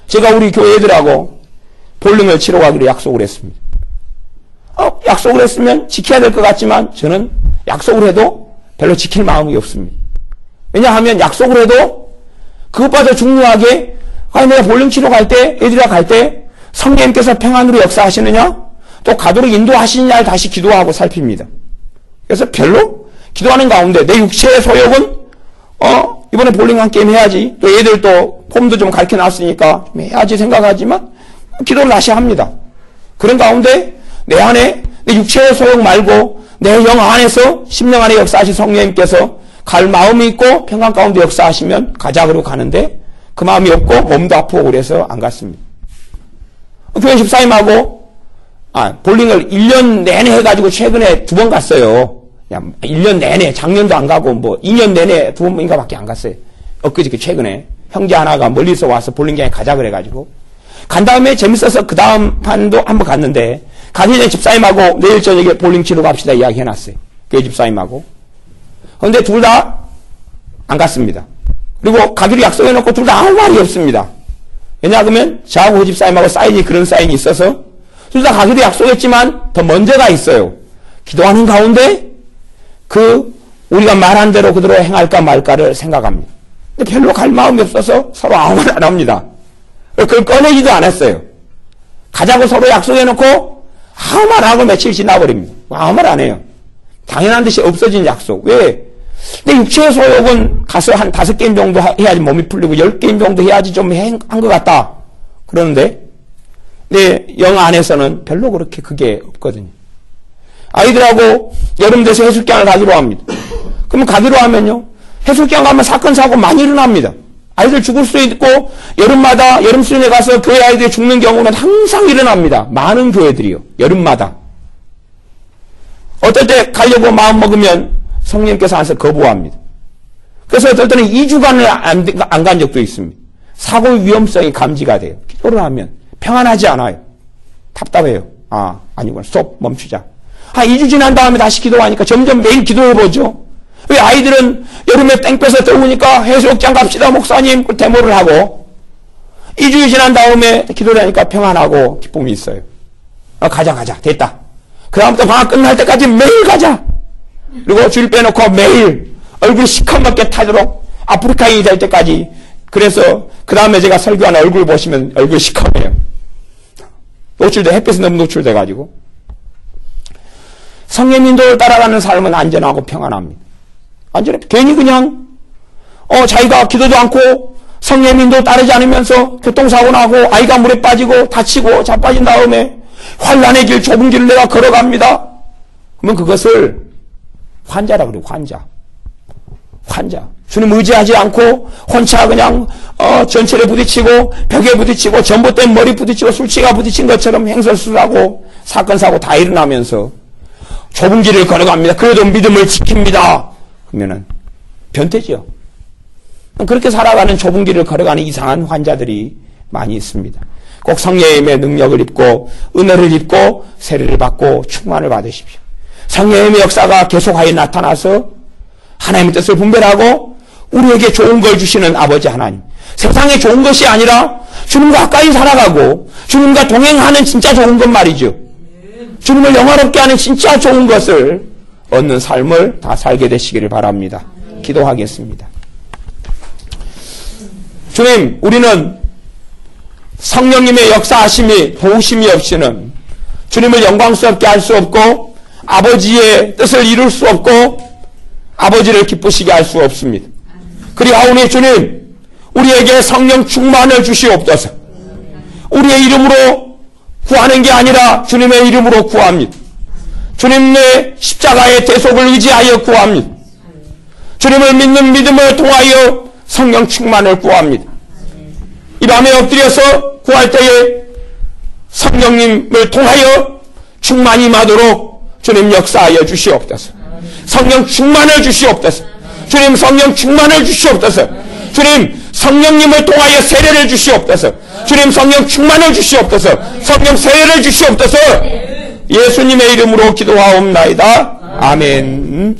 제가 우리 교회 애들하고 볼링을 치러 가기로 약속을 했습니다. 약속을 했으면 지켜야 될 것 같지만 저는 약속을 해도 별로 지킬 마음이 없습니다. 왜냐하면 약속을 해도 그것보다 중요하게 내가 볼링 치러 갈 때 애들이랑 갈 때 성령님께서 평안으로 역사하시느냐 또 가도록 인도하시느냐를 다시 기도하고 살핍니다. 그래서 별로 기도하는 가운데 내 육체의 소욕은 이번에 볼링 한 게임 해야지 또 애들 또 폼도 좀 가르쳐 놨으니까 좀 해야지 생각하지만 기도를 다시 합니다. 그런 가운데 내 안에 내 육체의 소욕 말고 내 영 안에서 심령 안에 역사하신 성령님께서 갈 마음이 있고 평안 가운데 역사하시면 가자 그러고 가는데 그 마음이 없고 몸도 아프고 그래서 안 갔습니다. 교회 집사님하고 볼링을 1년 내내 해가지고 최근에 2번 갔어요. 그냥 1년 내내 작년도 안 가고 2년 내내 2번인가 밖에 안 갔어요. 엊그저께 최근에 형제 하나가 멀리서 와서 볼링장에 가자 그래가지고 간 다음에 재밌어서 그 다음 판도 한번 갔는데 가기 전에 집사님하고 내일 저녁에 볼링 치러 갑시다 이야기 해놨어요. 교회 집사님하고. 그런데 둘 다 안 갔습니다. 그리고 가기로 약속해놓고 둘 다 아무 말이 없습니다. 왜냐하면 저하고 그 집사님하고 그런 사인이 있어서 둘 다 가기로 약속했지만 더 먼저가 있어요. 기도하는 가운데 우리가 말한 대로 그대로 행할까 말까를 생각합니다. 근데 별로 갈 마음이 없어서 서로 아무 말 안 합니다. 그걸 꺼내지도 않았어요. 가자고 서로 약속해놓고 아무 말 안 하고 며칠 지나버립니다. 아무 말 안 해요. 당연한 듯이 없어진 약속. 왜? 근데 육체의 소욕은 가서 한 5게임 정도 해야지 몸이 풀리고 10게임 정도 해야지 좀 한 것 같다. 그러는데 내 영 안에서는 별로 그렇게 그게 없거든요. 아이들하고 여름 돼서 해수욕장을 가기로 합니다. 그러면 가기로 하면요. 해수욕장 가면 사건 사고 많이 일어납니다. 아이들 죽을 수도 있고 여름마다 여름 수련회 가서 교회 아이들이 죽는 경우는 항상 일어납니다. 많은 교회들이요. 여름마다. 어떨 때 가려고 마음 먹으면 성령님께서 안에서 거부합니다. 그래서 어떨 때는 2주간을 안 간 적도 있습니다. 사고 위험성이 감지가 돼요. 기도를 하면 평안하지 않아요. 답답해요. 아니구나. 스톱, 멈추자. 2주 지난 다음에 다시 기도하니까 점점 매일 기도해보죠. 왜 아이들은 여름에 땡볕에 더우니까 해수욕장 갑시다 목사님 데모를 하고 2주이 지난 다음에 기도를 하니까 평안하고 기쁨이 있어요. 가자 됐다. 그 다음부터 방학 끝날 때까지 매일 가자. 그리고 줄 빼놓고 매일 얼굴 시커멓게 타도록 아프리카인이 될 때까지. 그래서 그 다음에 제가 설교하는 얼굴 보시면 얼굴 시커매요. 햇빛에 너무 노출돼가지고. 성령 인도를 따라가는 삶은 안전하고 평안합니다. 안전해. 괜히 그냥 자기가 기도도 않고 성령 인도 따르지 않으면서 교통사고 나고 아이가 물에 빠지고 다치고 자빠진 다음에 환난의 길 좁은 길을 내가 걸어갑니다. 그러면 그것을 환자라고 그래요. 환자. 주님 의지하지 않고 혼자 그냥 전철에 부딪히고 벽에 부딪히고 전봇대 머리 부딪히고 술취가 부딪힌 것처럼 행설수하고 사건 사고 다 일어나면서 좁은 길을 걸어갑니다. 그래도 믿음을 지킵니다. 그러면은 변태죠. 그렇게 살아가는 좁은 길을 걸어가는 이상한 환자들이 많이 있습니다. 꼭 성령님의 능력을 입고 은혜를 입고 세례를 받고 충만을 받으십시오. 성령님의 역사가 계속하여 나타나서 하나님의 뜻을 분별하고 우리에게 좋은 걸 주시는 아버지 하나님. 세상에 좋은 것이 아니라 주님과 가까이 살아가고 주님과 동행하는 진짜 좋은 것 말이죠. 주님을 영화롭게 하는 진짜 좋은 것을 얻는 삶을 다 살게 되시기를 바랍니다. 기도하겠습니다. 주님, 우리는 성령님의 역사하심이 도우심이 없이는 주님을 영광스럽게 할 수 없고 아버지의 뜻을 이룰 수 없고 아버지를 기쁘시게 할 수 없습니다. 그리하오니 주님, 우리에게 성령 충만을 주시옵소서. 우리의 이름으로 구하는 게 아니라 주님의 이름으로 구합니다. 주님의 십자가의 대속을 의지하여 구합니다. 주님을 믿는 믿음을 통하여 성령 충만을 구합니다. 이 밤에 엎드려서 구할 때에 성령님을 통하여 충만히 임하도록 주님 역사하여 주시옵소서. 성령 충만을 주시옵소서. 주님 성령 충만을 주시옵소서. 주님 성령님을 통하여 세례를 주시옵소서. 주님 성령 충만을 주시옵소서. 성령 세례를 주시옵소서. 예수님의 이름으로 기도하옵나이다. 아멘.